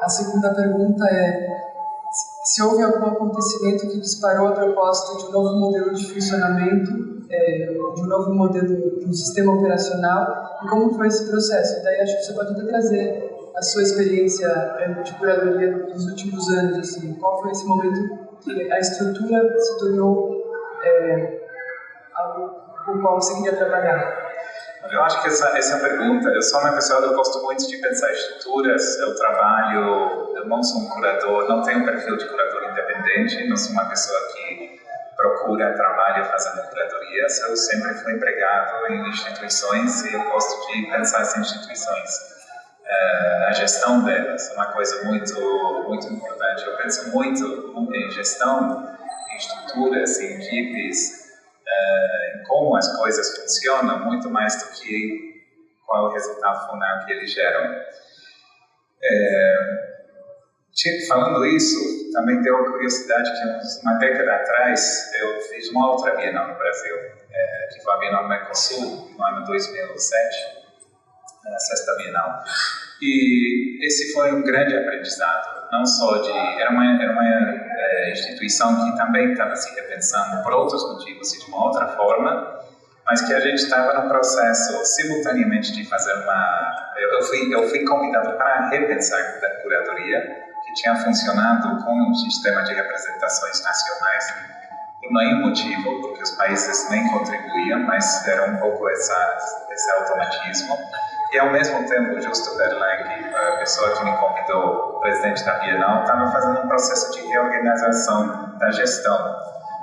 A segunda pergunta é se houve algum acontecimento que disparou a proposta de um novo modelo de funcionamento, de um novo modelo de um sistema operacional, e como foi esse processo. Daí acho que você pode até trazer a sua experiência de curadoria nos últimos anos, assim, qual foi esse momento que a estrutura se tornou algo com o qual você queria trabalhar. Eu acho que essa pergunta, eu sou uma pessoa que gosto muito de pensar estruturas, eu não sou um curador, não tenho um perfil de curador independente, não sou uma pessoa que procura trabalho fazendo curadorias, eu sempre fui empregado em instituições e eu gosto de pensar as instituições, a gestão delas, é uma coisa muito, muito importante. Eu penso muito em gestão, em estruturas, em equipes, em como as coisas funcionam, muito mais do que qual é o resultado final que eles geram. Falando isso, também tenho a curiosidade que uma década atrás eu fiz uma outra Bienal no Brasil, que foi a Bienal Mercosul, no ano 2007, a 6ª Bienal. E esse foi um grande aprendizado, não só era uma instituição que também estava se repensando por outros motivos e de uma outra forma, mas que a gente estava no processo simultaneamente de fazer eu fui convidado para repensar a curadoria, que tinha funcionado com um sistema de representações nacionais por nenhum motivo, porque os países nem contribuíam, mas era um pouco esse automatismo. E ao mesmo tempo, Justo Verlag, a pessoa que me convidou, o presidente da Bienal, estava fazendo um processo de reorganização da gestão.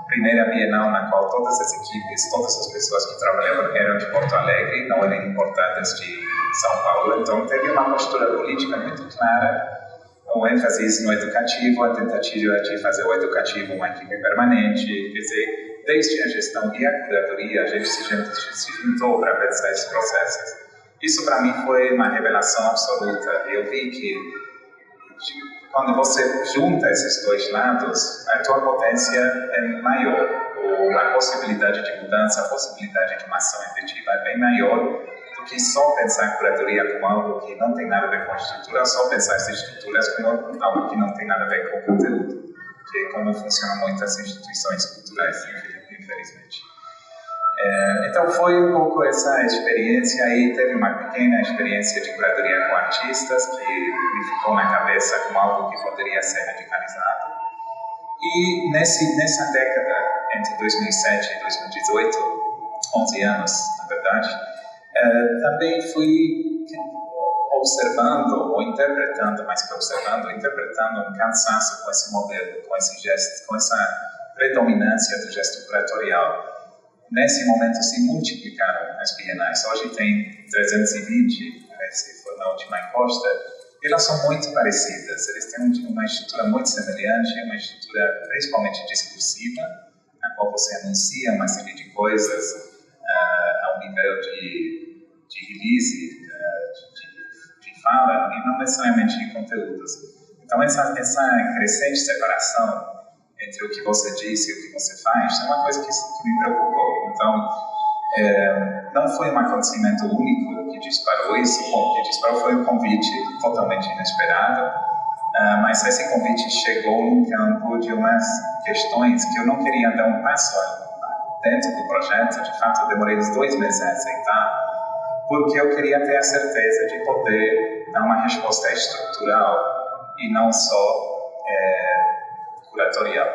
Primeira Bienal na qual todas as equipes, todas as pessoas que trabalhavam eram de Porto Alegre, não eram importadas de São Paulo. Então teve uma postura política muito clara, com ênfase no educativo, a tentativa de fazer o educativo uma equipe permanente. Quer dizer, desde a gestão e a curadoria, a gente se juntou para pensar esses processos. Isso para mim foi uma revelação absoluta. Eu vi que quando você junta esses dois lados, a tua potência é maior, ou a possibilidade de mudança, a possibilidade de uma ação efetiva é bem maior do que só pensar a curadoria como algo que não tem nada a ver com a estrutura, só pensar essas estruturas como algo que não tem nada a ver com o conteúdo, que é como funcionam muitas instituições culturais, infelizmente. Então foi um pouco essa experiência aí, teve uma pequena experiência de curadoria com artistas que me ficou na cabeça como algo que poderia ser radicalizado. E nessa década, entre 2007 e 2018, 11 anos, na verdade, também fui observando, ou interpretando, mais que observando, interpretando um cansaço com esse modelo, com esse gesto, com essa predominância do gesto curatorial. Nesse momento se multiplicaram as bienais. Hoje tem 320, parece, foi na última encosta. Elas são muito parecidas. Eles têm uma estrutura muito semelhante, uma estrutura principalmente discursiva, na qual você anuncia uma série de coisas ao nível de release, de fala, e não necessariamente de conteúdos. Então, essa crescente separação entre o que você diz e o que você faz é uma coisa que me preocupou. Então, não foi um acontecimento único que disparou isso. O que disparou foi um convite totalmente inesperado, mas esse convite chegou num campo de umas questões que eu não queria dar um passo dentro do projeto. De fato, eu demorei uns 2 meses a aceitar, porque eu queria ter a certeza de poder dar uma resposta estrutural e não só curatorial.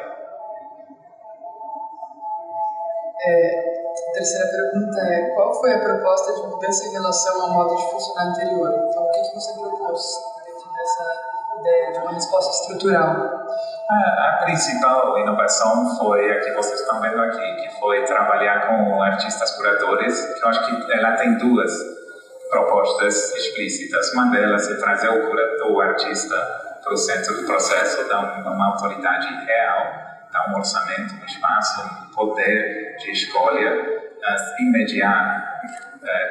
A terceira pergunta é: qual foi a proposta de mudança em relação ao modo de funcionar anterior? Então, o que você propôs dentro dessa ideia de uma resposta estrutural? A principal inovação foi a que vocês estão vendo aqui, que foi trabalhar com artistas curadores, que eu acho que ela tem 2 propostas explícitas. Uma delas é trazer o artista para o centro do processo, dar uma autoridade real, dar um orçamento, um espaço, um poder de escolha, imediar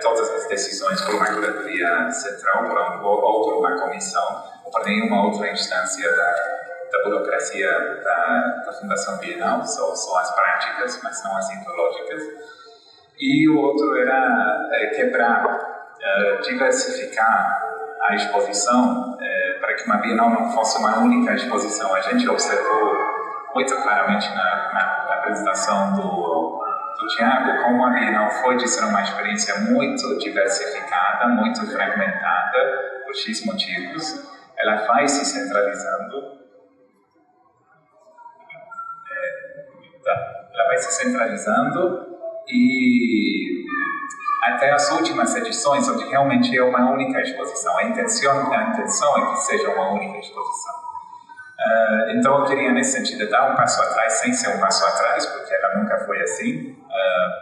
todas as decisões por uma curadoria central ou por uma comissão, ou por nenhuma outra instância da burocracia da Fundação Bienal, só as práticas, mas não as ideológicas. E o outro era quebrar, diversificar a exposição para que uma Bienal não fosse uma única exposição. A gente observou muito claramente na apresentação do Tiago como a Bienal foi de ser uma experiência muito diversificada, muito fragmentada, por X motivos. Ela vai se centralizando. Ela vai se centralizando e até as últimas edições, onde realmente é uma única exposição. A intenção é que seja uma única exposição. Então eu queria, nesse sentido, dar um passo atrás, sem ser um passo atrás, porque ela nunca foi assim,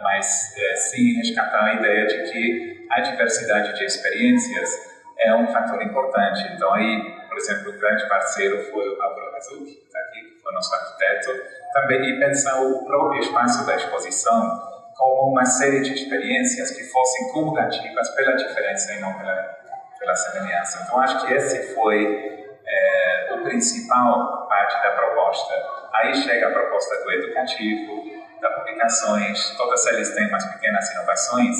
mas sim resgatar a ideia de que a diversidade de experiências é um fator importante. Então aí, por exemplo, o grande parceiro foi o Álvaro Azul, que está aqui, que foi nosso arquiteto, também, e pensar o próprio espaço da exposição como uma série de experiências que fossem cumulativas pela diferença e não pela semelhança. Então, acho que esse foi o principal parte da proposta. Aí chega a proposta do educativo, das publicações, todas elas têm umas pequenas inovações.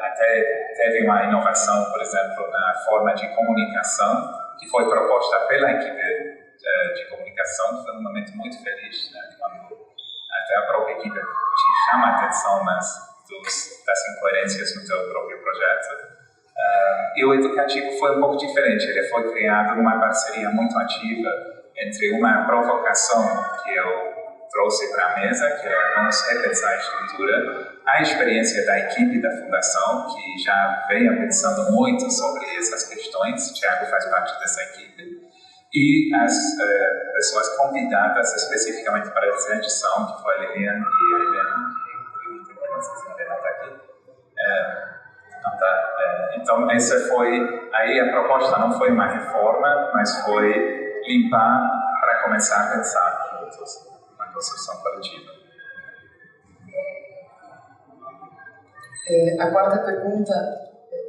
Até teve uma inovação, por exemplo, na forma de comunicação, que foi proposta pela equipe de comunicação, que foi um momento muito feliz, né, quando até a própria equipe te chama a atenção das incoerências no teu próprio projeto. E o educativo foi um pouco diferente. Ele foi criado numa parceria muito ativa entre uma provocação que eu trouxe para a mesa, que é vamos repensar a estrutura, a experiência da equipe da Fundação, que já vem pensando muito sobre essas questões. O Tiago faz parte dessa equipe. E as pessoas convidadas especificamente para essa edição, que foi a Liliane e a Helena, que não sei se a Helena está aqui. Então, essa foi, aí a proposta não foi uma reforma, mas foi limpar para começar a pensar juntos na construção coletiva. A quarta pergunta: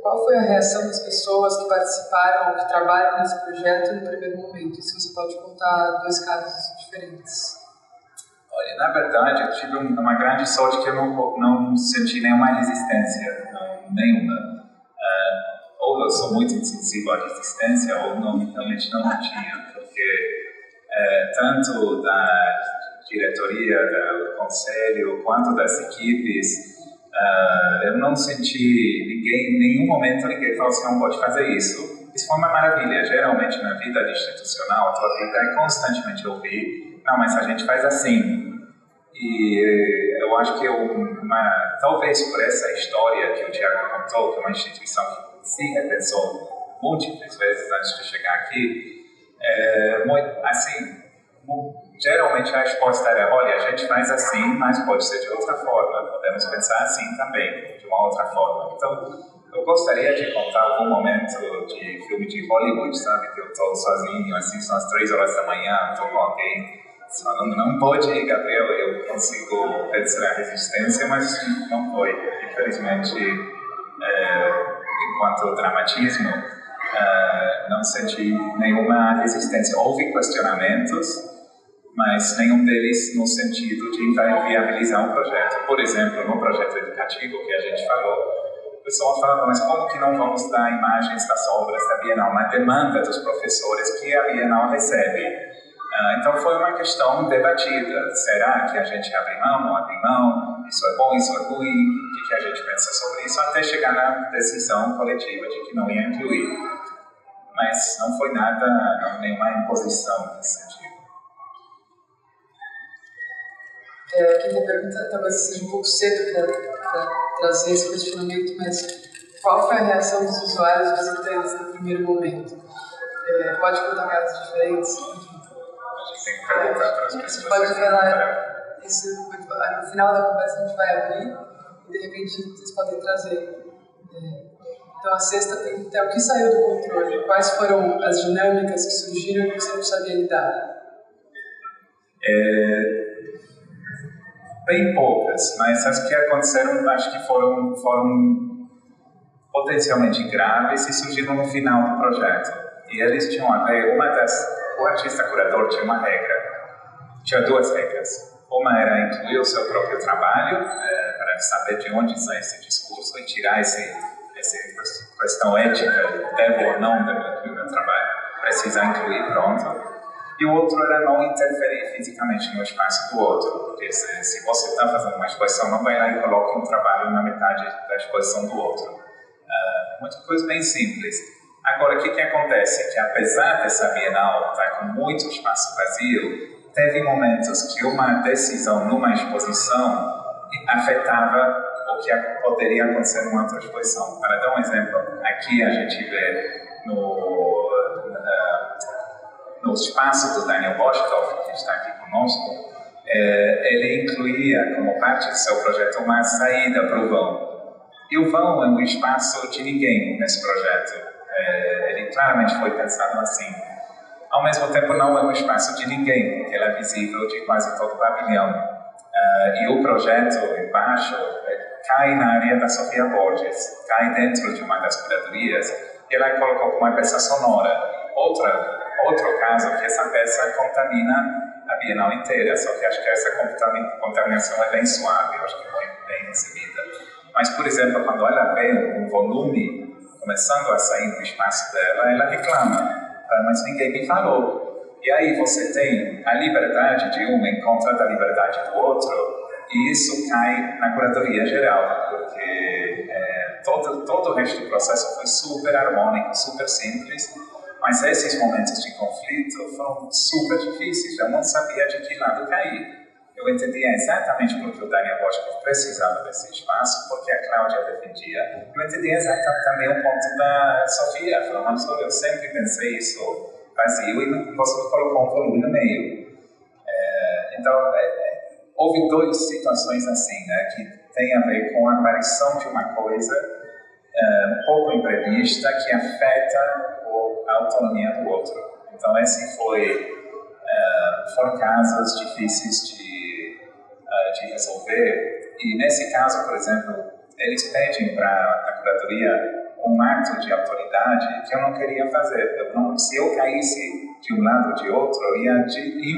qual foi a reação das pessoas que participaram ou que trabalham nesse projeto no primeiro momento? Se você pode contar 2 casos diferentes. Olha, na verdade, eu tive uma grande sorte que eu não senti nenhuma resistência, nenhuma. Ou eu sou muito insensível à resistência, ou realmente não tinha, porque tanto de diretoria, do conselho, quanto das equipes. Eu não senti em nenhum momento ninguém falou assim, não pode fazer isso. Isso foi uma maravilha. Geralmente na vida institucional, a tua vida é constantemente ouvir, não, mas a gente faz assim. E eu acho que talvez por essa história que o Tiago contou, que é uma instituição que se repensou múltiplas vezes antes de chegar aqui, geralmente a resposta era, olha, a gente faz assim, mas pode ser de outra forma, podemos pensar assim também, de uma outra forma. Então, eu gostaria de contar algum momento de filme de Hollywood, sabe, que eu estou sozinho, assim, são as 3 horas da manhã, estou com alguém falando, não pode ir, Gabriel, eu consigo vencer a resistência, mas não foi. Infelizmente, enquanto dramatismo, não senti nenhuma resistência. Houve questionamentos, mas nenhum deles no sentido de viabilizar um projeto. Por exemplo, no projeto educativo que a gente falou, o pessoal falava, mas como que não vamos dar imagens das obras da Bienal, uma demanda dos professores que a Bienal recebe? Então foi uma questão debatida. Será que a gente abre mão, não abre mão? Isso é bom, isso é ruim? O que a gente pensa sobre isso? Até chegar na decisão coletiva de que não ia incluir. Mas não foi nada, nenhuma imposição nesse sentido. A quinta pergunta talvez seja um pouco cedo para trazer esse questionamento, mas qual foi a reação dos usuários visitantes no primeiro momento? Pode contar casos diferentes? Tem que perguntar para as pessoas. Pode revelar isso no final da conversa, a gente vai abrir e de repente vocês podem trazer. Então a sexta pergunta é: o que saiu do controle? Quais foram as dinâmicas que surgiram que você não sabia lidar? Bem poucas, mas as que aconteceram acho que foram potencialmente graves e surgiram no final do projeto. E eles tinham a ver, o artista curador tinha uma regra, tinha 2 regras. Uma era incluir o seu próprio trabalho, para saber de onde sai esse discurso e tirar essa questão ética, devo ou não incluir o meu trabalho, precisa incluir, pronto. E o outro era não interferir fisicamente no espaço do outro, porque se você está fazendo uma exposição, não vai lá e coloque um trabalho na metade da exposição do outro. Muita coisa bem simples. Agora, o que acontece? Que apesar dessa Bienal estar com muito espaço vazio, teve momentos que uma decisão numa exposição afetava o que poderia acontecer numa outra exposição. Para dar um exemplo, aqui a gente vê no espaço do Daniel Boschkoff, que está aqui conosco, ele incluía como parte do seu projeto uma saída para o vão. E o vão é um espaço de ninguém nesse projeto. Ele claramente foi pensado assim. Ao mesmo tempo, não é um espaço de ninguém, porque ele é visível de quase todo o pavilhão. E o projeto embaixo cai na área da Sofia Borges, cai dentro de uma das curadorias, e ela colocou uma peça sonora. Outro caso que essa peça contamina a Bienal inteira, só que acho que essa contaminação é bem suave, acho que foi bem recebida. Mas, por exemplo, quando ela vê um volume começando a sair do espaço dela, ela reclama, mas ninguém me falou. E aí você tem a liberdade de um em contra da liberdade do outro, e isso cai na curadoria geral, porque todo o resto do processo foi super harmônico, super simples, mas esses momentos de conflito foram super difíceis, eu não sabia de que lado cair. Eu entendia exatamente porque o Daniel Boschkoff precisava desse espaço, porque a Cláudia defendia. Eu entendia exatamente também o ponto da Sofia, falando, eu sempre pensei isso vazio e você colocou um volume no meio. Então, houve 2 situações assim, né, que tem a ver com a aparição de uma coisa um pouco imprevista que afeta a autonomia do outro. Então, esses foram casos difíceis de resolver. E nesse caso, por exemplo, eles pedem para a curadoria um ato de autoridade que eu não queria fazer. Se eu caísse de um lado ou de outro, eu ia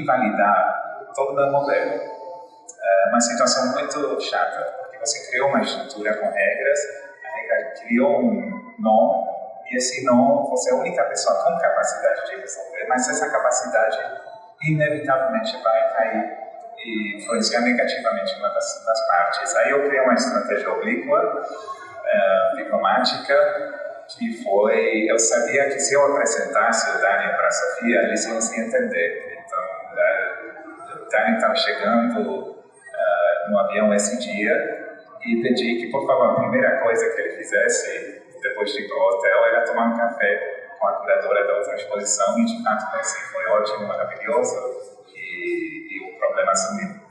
invalidar todo o meu modelo. Uma situação muito chata, porque você criou uma estrutura com regras, a regra criou um nó, e esse nó, você é a única pessoa com capacidade de resolver, mas essa capacidade inevitavelmente vai cair. e influenciar negativamente uma das partes. Aí eu criei uma estratégia oblíqua, diplomática, que foi, eu sabia que se eu apresentasse o Daniel para a Sofia, eles iam se entender. Então, o Daniel estava chegando no avião esse dia e pedi que, por favor, a primeira coisa que ele fizesse, depois de ir para o hotel, era tomar um café com a curadora da outra exposição e, de fato, assim, foi ótimo, maravilhoso e o problema sumiu.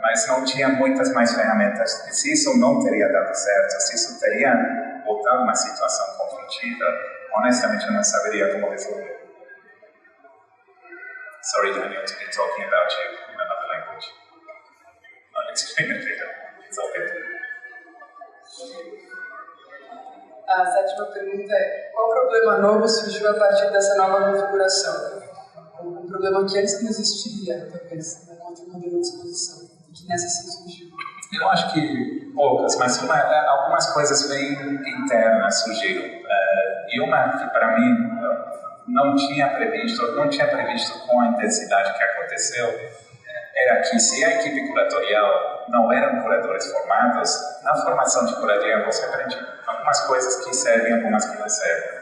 Mas não tinha muitas mais ferramentas. Se isso não teria dado certo, se isso teria voltado uma situação conflitiva, honestamente eu não saberia como resolver. Sorry, Daniel, to be talking about you in another language. Unexplained later. It's okay. A sétima pergunta é: qual problema novo surgiu a partir dessa nova configuração? Um problema que antes não existiria, talvez, num outro modelo de exposição, e que nessa sim surgiu. Eu acho que poucas, mas algumas coisas bem internas surgiram. E uma que, para mim, não tinha previsto com a intensidade que aconteceu, era que se a equipe curatorial não eram curadores formados, na formação de curadoria você aprende algumas coisas que servem, algumas que não servem.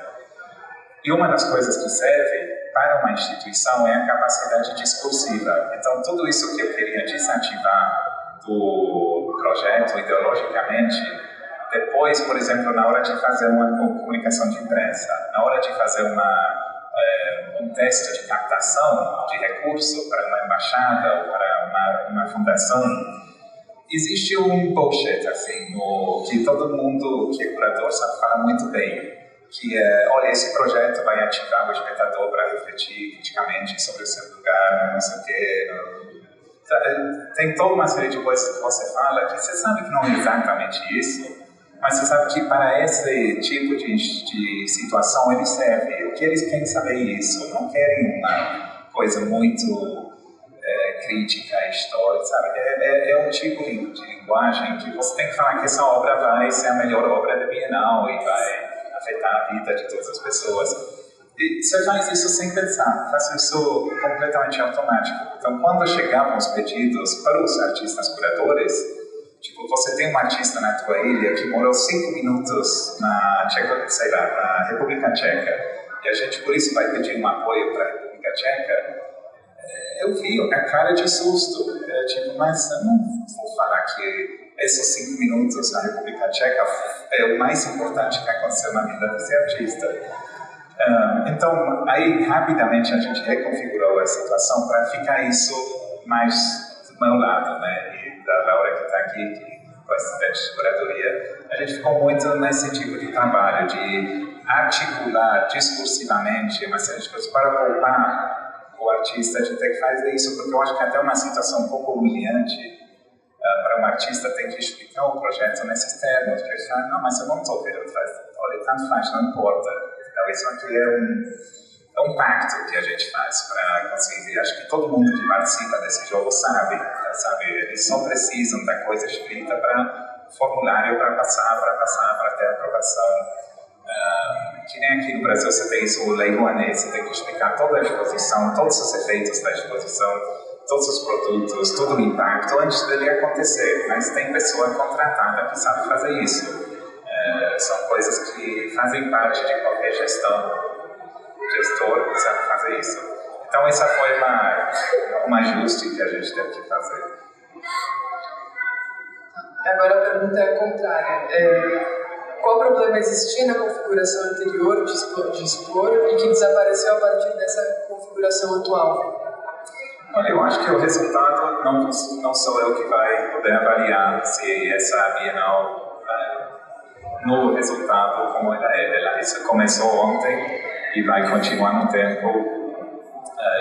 E uma das coisas que serve para uma instituição é a capacidade discursiva. Então, tudo isso que eu queria desativar do projeto ideologicamente, depois, por exemplo, na hora de fazer uma comunicação de imprensa, na hora de fazer um teste de captação de recurso para uma embaixada ou para uma fundação, existe um bullshit, assim, que todo mundo que é curador sabe falar muito bem, que é, olha, esse projeto vai ativar o espectador para refletir criticamente sobre o seu lugar, não sei o quê. Tem toda uma série de coisas que você fala que você sabe que não é exatamente isso, mas você sabe que para esse tipo de situação ele serve. O que eles querem saber isso, não querem uma coisa muito crítica, histórica, sabe? É um tipo de linguagem que você tem que falar que essa obra vai ser a melhor obra da Bienal e vai afetar a vida de todas as pessoas. E você faz isso sem pensar, faz isso completamente automático. Então, quando chegavam os pedidos para os artistas curadores, tipo, você tem um artista na tua ilha que morou 5 minutos na República Tcheca, e a gente, por isso, vai pedir um apoio para a República Tcheca, eu vi a cara de susto. Tipo, mas eu não vou falar que esses 5 minutos na República Tcheca é o mais importante que aconteceu na vida desse artista. Então, aí rapidamente a gente reconfigurou a situação para ficar isso mais do meu lado, né? E da Laura que está aqui, que é assistente de curadoria, a gente ficou muito nesse tipo de trabalho, de articular discursivamente uma série de coisas para poupar o artista de ter que fazer isso, porque eu acho que até uma situação um pouco humilhante para um artista ter que explicar o projeto nesses termos, que eles falam, não, mas eu não estou vendo, olha, tanto faz, não importa. Então, isso aqui é um pacto que a gente faz para conseguir. Acho que todo mundo que participa desse jogo sabe, eles só precisam da coisa escrita para formulário para passar, para ter aprovação. Que nem aqui no Brasil você tem isso, o Lei Rouanet, você tem que explicar toda a exposição, todos os efeitos da exposição, todos os produtos, todo o impacto antes dele acontecer, mas tem pessoa contratada que sabe fazer isso. São coisas que fazem parte de qualquer gestor que sabe fazer isso. Então essa foi um ajuste que a gente teve que fazer. Agora a pergunta é a contrária. Qual problema existia na configuração anterior de expor e que desapareceu a partir dessa configuração atual? Olha, eu acho que o resultado não sou eu que vai poder avaliar se essa Bienal no resultado como ela é. Isso começou ontem e vai continuar no tempo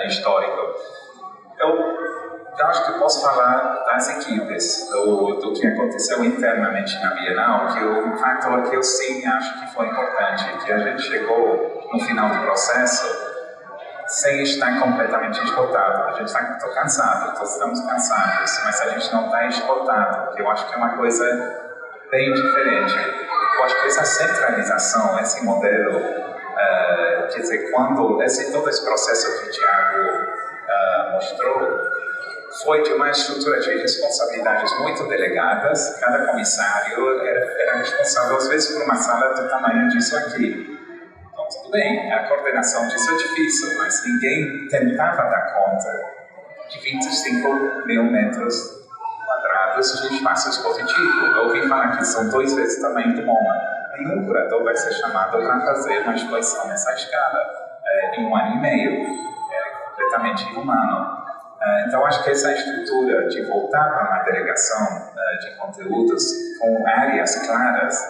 histórico. Eu acho que posso falar das equipes, do que aconteceu internamente na Bienal, que um fator que eu sim acho que foi importante, que a gente chegou no final do processo sem estar completamente esgotado. A gente está cansado, todos estamos cansados, mas a gente não está esgotado, que eu acho que é uma coisa bem diferente. Eu acho que essa centralização, esse modelo, quer dizer, todo esse processo que o Thiago mostrou, foi de uma estrutura de responsabilidades muito delegadas. Cada comissário era responsável, às vezes, por uma sala do tamanho disso aqui. Então, tudo bem, a coordenação disso é difícil, mas ninguém tentava dar conta de 25 mil metros quadrados de espaço expositivo. Eu ouvi falar que são 2 vezes o tamanho do MoMA. Nenhum curador vai ser chamado para fazer uma exposição nessa escala em 1 ano e meio. É completamente inumano. Então, acho que essa estrutura de voltar para uma delegação de conteúdos com áreas claras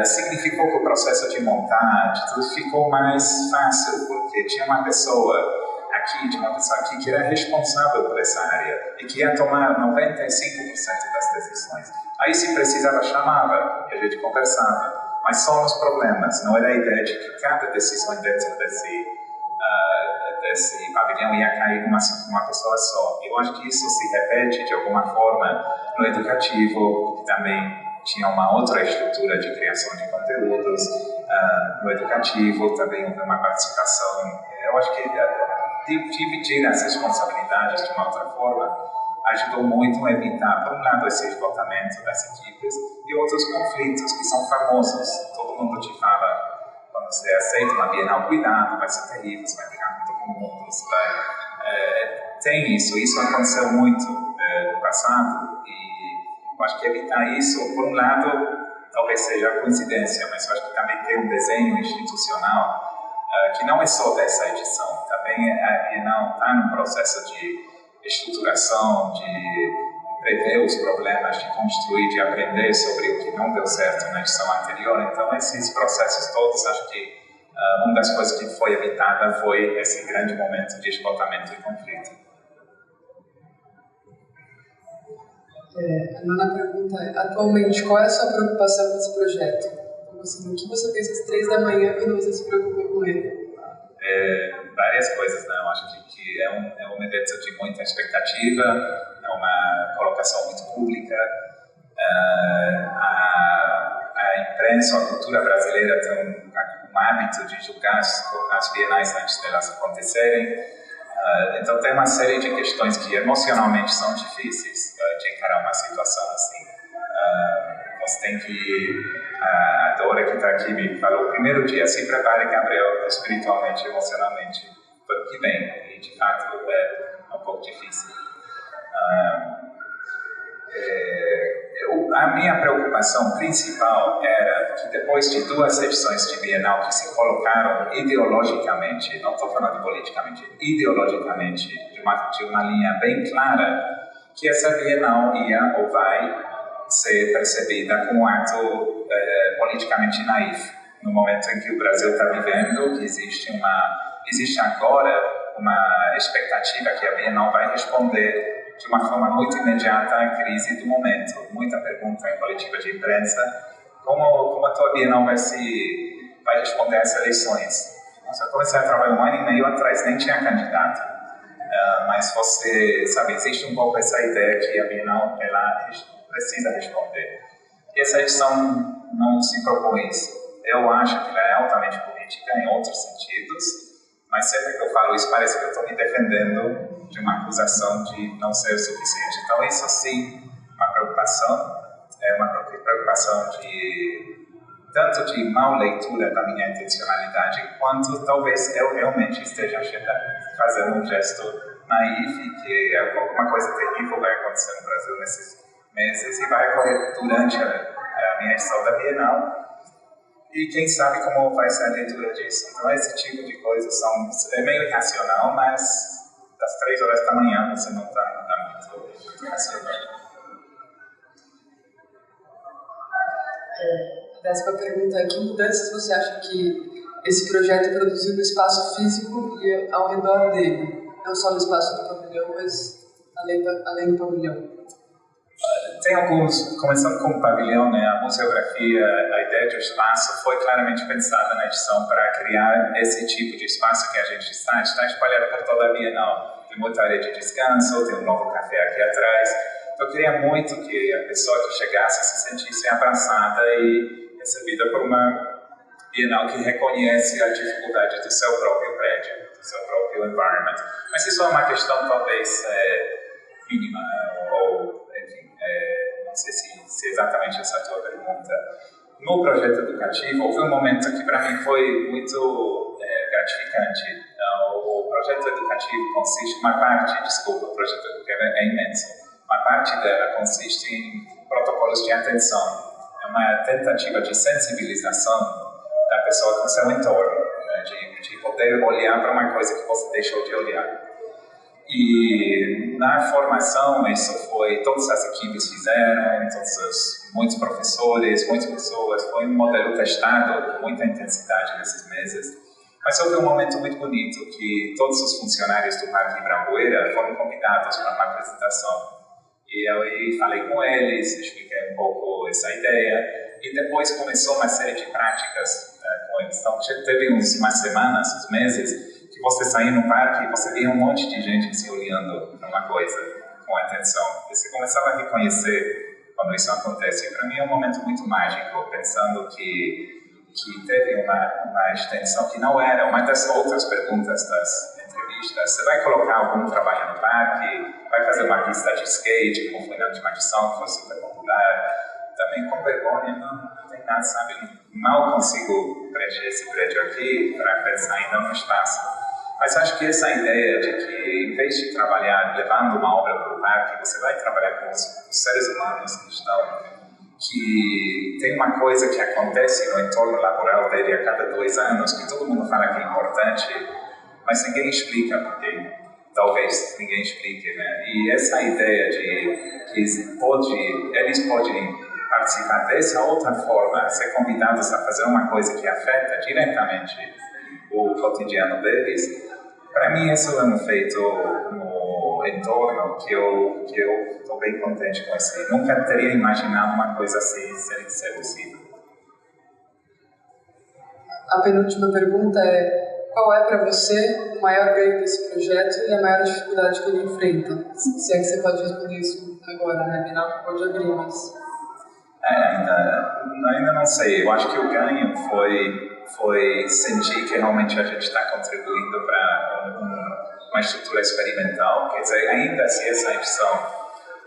significou que o processo de montagem tudo ficou mais fácil, porque tinha uma pessoa aqui que era responsável por essa área e que ia tomar 95% das decisões. Aí, se precisava, chamava e a gente conversava. Mas só nos problemas, não era a ideia de que cada decisão dentro desse pavilhão ia cair com uma pessoa só. Eu acho que isso se repete de alguma forma no educativo, que também tinha uma outra estrutura de criação de conteúdos. No educativo também houve uma participação. Eu acho que dividir as responsabilidades de uma outra forma ajudou muito a evitar, por um lado, esse esgotamento das equipes e outros conflitos que são famosos. Todo mundo te fala, quando você aceita uma Bienal, cuidado, vai ser terrível, você vai ficar com todo mundo, você vai... Tem isso aconteceu muito no passado, e eu acho que evitar isso, por um lado, talvez seja coincidência, mas eu acho que também tem um desenho institucional que não é só dessa edição, também a Bienal está num processo de estruturação, de prever os problemas, de construir, de aprender sobre o que não deu certo na edição anterior. Então, esses processos todos, acho que uma das coisas que foi evitada foi esse grande momento de esgotamento e conflito. A nona pergunta é: atualmente, qual é a sua preocupação com esse projeto? Então, assim, o que você pensa às 3 da manhã quando você se preocupa com ele? Várias coisas, né? Eu acho que é um evento de muita expectativa, é uma colocação muito pública. A imprensa, a cultura brasileira tem um hábito de julgar as bienais antes delas acontecerem. Então tem uma série de questões que emocionalmente são difíceis de encarar uma situação assim. Você tem que... A Dora, que está aqui, me falou: o primeiro dia, se prepare, Gabriel, espiritualmente e emocionalmente, para o que vem. E, de fato, é um pouco difícil. A minha preocupação principal era que, depois de 2 edições de Bienal que se colocaram ideologicamente, não estou falando politicamente, ideologicamente, de uma linha bem clara, que essa Bienal ia ou vai ser percebida como um ato politicamente naif, no momento em que o Brasil está vivendo, que existe agora uma expectativa que a Bienal vai responder de uma forma muito imediata à crise do momento. Muita pergunta em coletiva de imprensa: como a tua Bienal vai responder às eleições? Eu comecei a trabalhar 1 ano e meio atrás, nem tinha candidato. Mas você sabe, existe um pouco essa ideia que a Bienal ela precisa responder. E essa edição não se propõe isso. Eu acho que ela é altamente política em outros sentidos, mas sempre que eu falo isso parece que eu estou me defendendo de uma acusação de não ser o suficiente. Então isso sim, uma preocupação, uma preocupação tanto de mal leitura da minha intencionalidade, quanto talvez eu realmente esteja fazendo um gesto naif, que alguma coisa terrível vai acontecer no Brasil nesses meses e vai ocorrer durante a minha edição da Bienal, e quem sabe como vai ser a leitura disso. Então esse tipo de coisas é meio irracional, mas das 3 horas da manhã você não está muito racional. A 10ª pergunta é: que mudanças você acha que esse projeto produziu no espaço físico e ao redor dele? Não só no espaço do pavilhão, mas além do pavilhão. Tem alguns, começando com o pavilhão, né, a museografia, a ideia de espaço foi claramente pensada na edição para criar esse tipo de espaço que a gente está espalhado por toda a Bienal. Tem muita área de descanso, tem um novo café aqui atrás. Então eu queria muito que a pessoa que chegasse se sentisse abraçada e recebida por uma Bienal que reconhece a dificuldade do seu próprio prédio, do seu próprio environment. Mas isso é uma questão talvez mínima, ou, enfim, não sei se é exatamente essa a tua pergunta. No projeto educativo, houve um momento que para mim foi muito gratificante. O projeto educativo consiste, uma parte, desculpa, o projeto educativo é imenso, uma parte dela consiste em protocolos de atenção. É uma tentativa de sensibilização da pessoa com seu entorno, né, de poder olhar para uma coisa que você deixou de olhar. E na formação, isso foi, todas as equipes fizeram, muitos professores, muitas pessoas, foi um modelo testado com muita intensidade nesses meses. Mas houve um momento muito bonito que todos os funcionários do Parque Ibirapuera foram convidados para uma apresentação. E eu aí falei com eles, expliquei um pouco essa ideia, e depois começou uma série de práticas com eles. Então, teve umas semanas, uns meses, que você saía no parque e você via um monte de gente se olhando para uma coisa com atenção. E você começava a reconhecer quando isso acontece. E para mim é um momento muito mágico, pensando que teve uma extensão que não era. Uma das outras perguntas das entrevistas: você vai colocar algum trabalho no parque? Vai fazer uma pista de skate, como foi na última edição, que foi super popular? Também com vergonha, não tem nada, sabe? Mal consigo preencher esse prédio aqui para pensar ainda no espaço. Mas acho que essa ideia de que, em vez de trabalhar levando uma obra para o parque, você vai trabalhar com os seres humanos que estão, que tem uma coisa que acontece no entorno laboral dele a cada 2 anos, que todo mundo fala que é importante, mas ninguém explica por quê. Talvez ninguém explique, né? E essa ideia de que eles podem participar dessa outra forma, ser convidados a fazer uma coisa que afeta diretamente o cotidiano deles, para mim isso é um feito no entorno que eu estou bem contente com isso. Nunca teria imaginado uma coisa assim ser possível. A penúltima pergunta é: qual é para você o maior ganho desse projeto e a maior dificuldade que ele enfrenta? Se é que você pode responder isso agora, né? Afinal, pode abrir, mas... Ainda não sei. Eu acho que o ganho foi sentir que realmente a gente está contribuindo para uma estrutura experimental. Quer dizer, ainda se essa edição,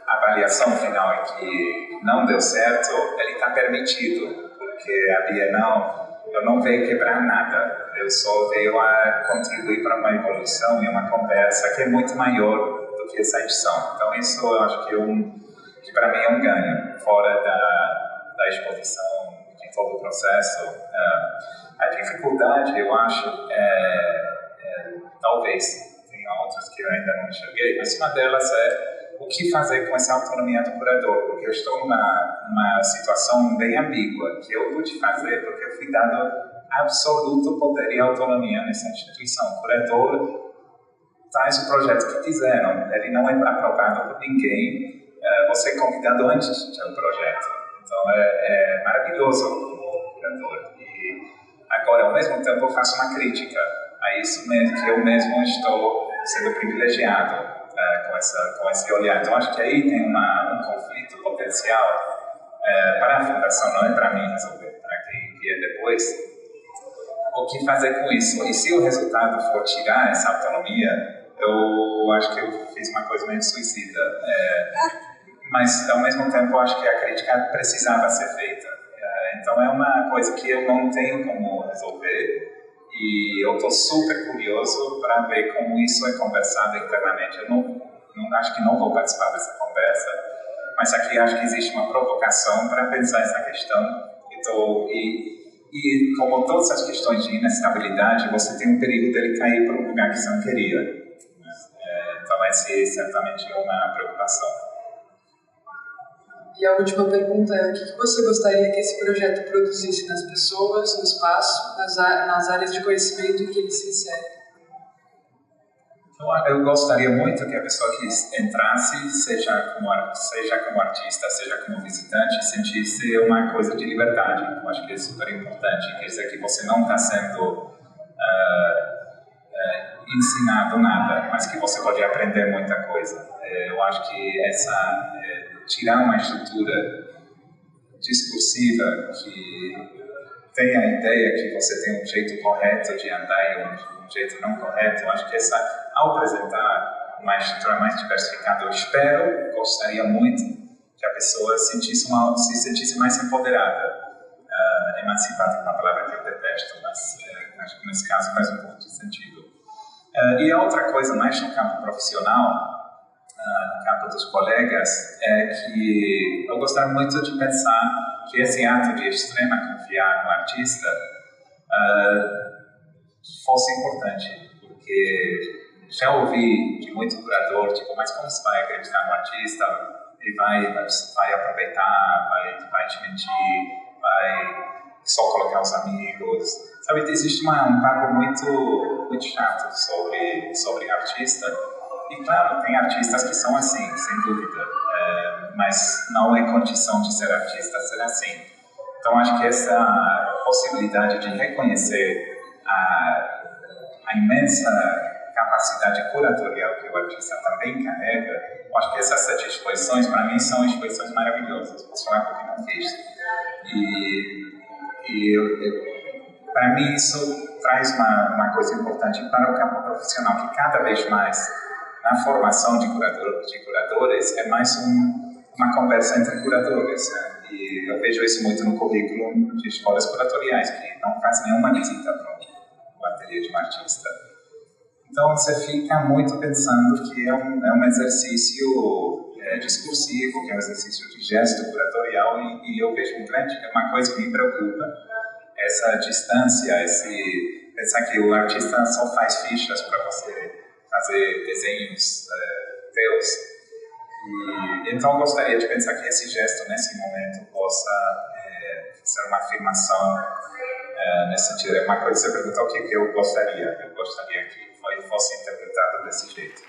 a avaliação final é que não deu certo, ele está permitido, porque a Bienal, eu não veio quebrar nada, eu só veio a contribuir para uma evolução e uma conversa que é muito maior do que essa edição. Então isso eu acho que para mim é um ganho, fora da exposição de todo o processo. A dificuldade, eu acho, talvez, tenha outras que eu ainda não enxerguei, mas uma delas é o que fazer com essa autonomia do curador, porque eu estou numa situação bem ambígua, que eu pude fazer porque eu fui dado absoluto poder e autonomia nessa instituição. O curador faz o projeto que quiser, ele não é aprovado por ninguém, você é convidado antes de ter o projeto. Então é maravilhoso o curador. E agora, ao mesmo tempo, eu faço uma crítica a isso mesmo, que eu mesmo estou sendo privilegiado com esse olhar. Então acho que aí tem um conflito potencial para a Fundação, não é para mim resolver, para quem vier depois, o que fazer com isso. E se o resultado for tirar essa autonomia, eu acho que eu fiz uma coisa meio suicida. Mas, ao mesmo tempo, eu acho que a crítica precisava ser feita. Então, é uma coisa que eu não tenho como resolver e eu estou super curioso para ver como isso é conversado internamente. Eu não acho que não vou participar dessa conversa, mas aqui acho que existe uma provocação para pensar essa questão. E como todas as questões de inestabilidade, você tem um perigo dele cair para um lugar que você não queria. Então, essa certamente é uma preocupação. E a última pergunta é: o que você gostaria que esse projeto produzisse nas pessoas, no espaço, nas áreas de conhecimento em que ele se insere? Então, eu gostaria muito que a pessoa que entrasse, seja como artista, seja como visitante, sentisse uma coisa de liberdade. Eu acho que é super importante. Quer dizer que você não está sendo ensinado nada, mas que você pode aprender muita coisa. Eu acho que tirar uma estrutura discursiva que tem a ideia que você tem um jeito correto de andar e um jeito não correto, eu acho que ao apresentar uma estrutura mais diversificada. Eu espero, gostaria muito que a pessoa se sentisse mais empoderada. Emancipada é uma palavra que eu detesto, mas acho que nesse caso faz um pouco de sentido. E a outra coisa, mais no campo profissional, no campo dos colegas, é que eu gostaria muito de pensar que esse ato de extrema confiança no artista fosse importante, porque já ouvi de muito curador, tipo, mas como você vai acreditar no artista? Ele vai aproveitar, vai te mentir, vai só colocar os amigos. Sabe, existe um papo muito chato sobre artista. E claro, tem artistas que são assim, sem dúvida. Mas não é condição de ser artista ser assim. Então acho que essa possibilidade de reconhecer a imensa capacidade curatorial que o artista também carrega, eu acho que essas exposições, para mim, são exposições maravilhosas. Posso falar porque não fiz. Para mim, isso traz uma coisa importante para o campo profissional, que cada vez mais, na formação de curadores, é mais uma conversa entre curadores. Né? E eu vejo isso muito no currículo de escolas curatoriais, que não faz nenhuma visita para o ateliê de um artista. Então, você fica muito pensando que é um exercício discursivo, que é um exercício de gesto curatorial, e eu vejo uma coisa que me preocupa, essa distância, pensar que o artista só faz fichas para você fazer desenhos teus. E então, eu gostaria de pensar que esse gesto, nesse momento, possa ser uma afirmação nesse sentido. É uma coisa que você perguntou o que eu gostaria. Eu gostaria que fosse interpretado desse jeito.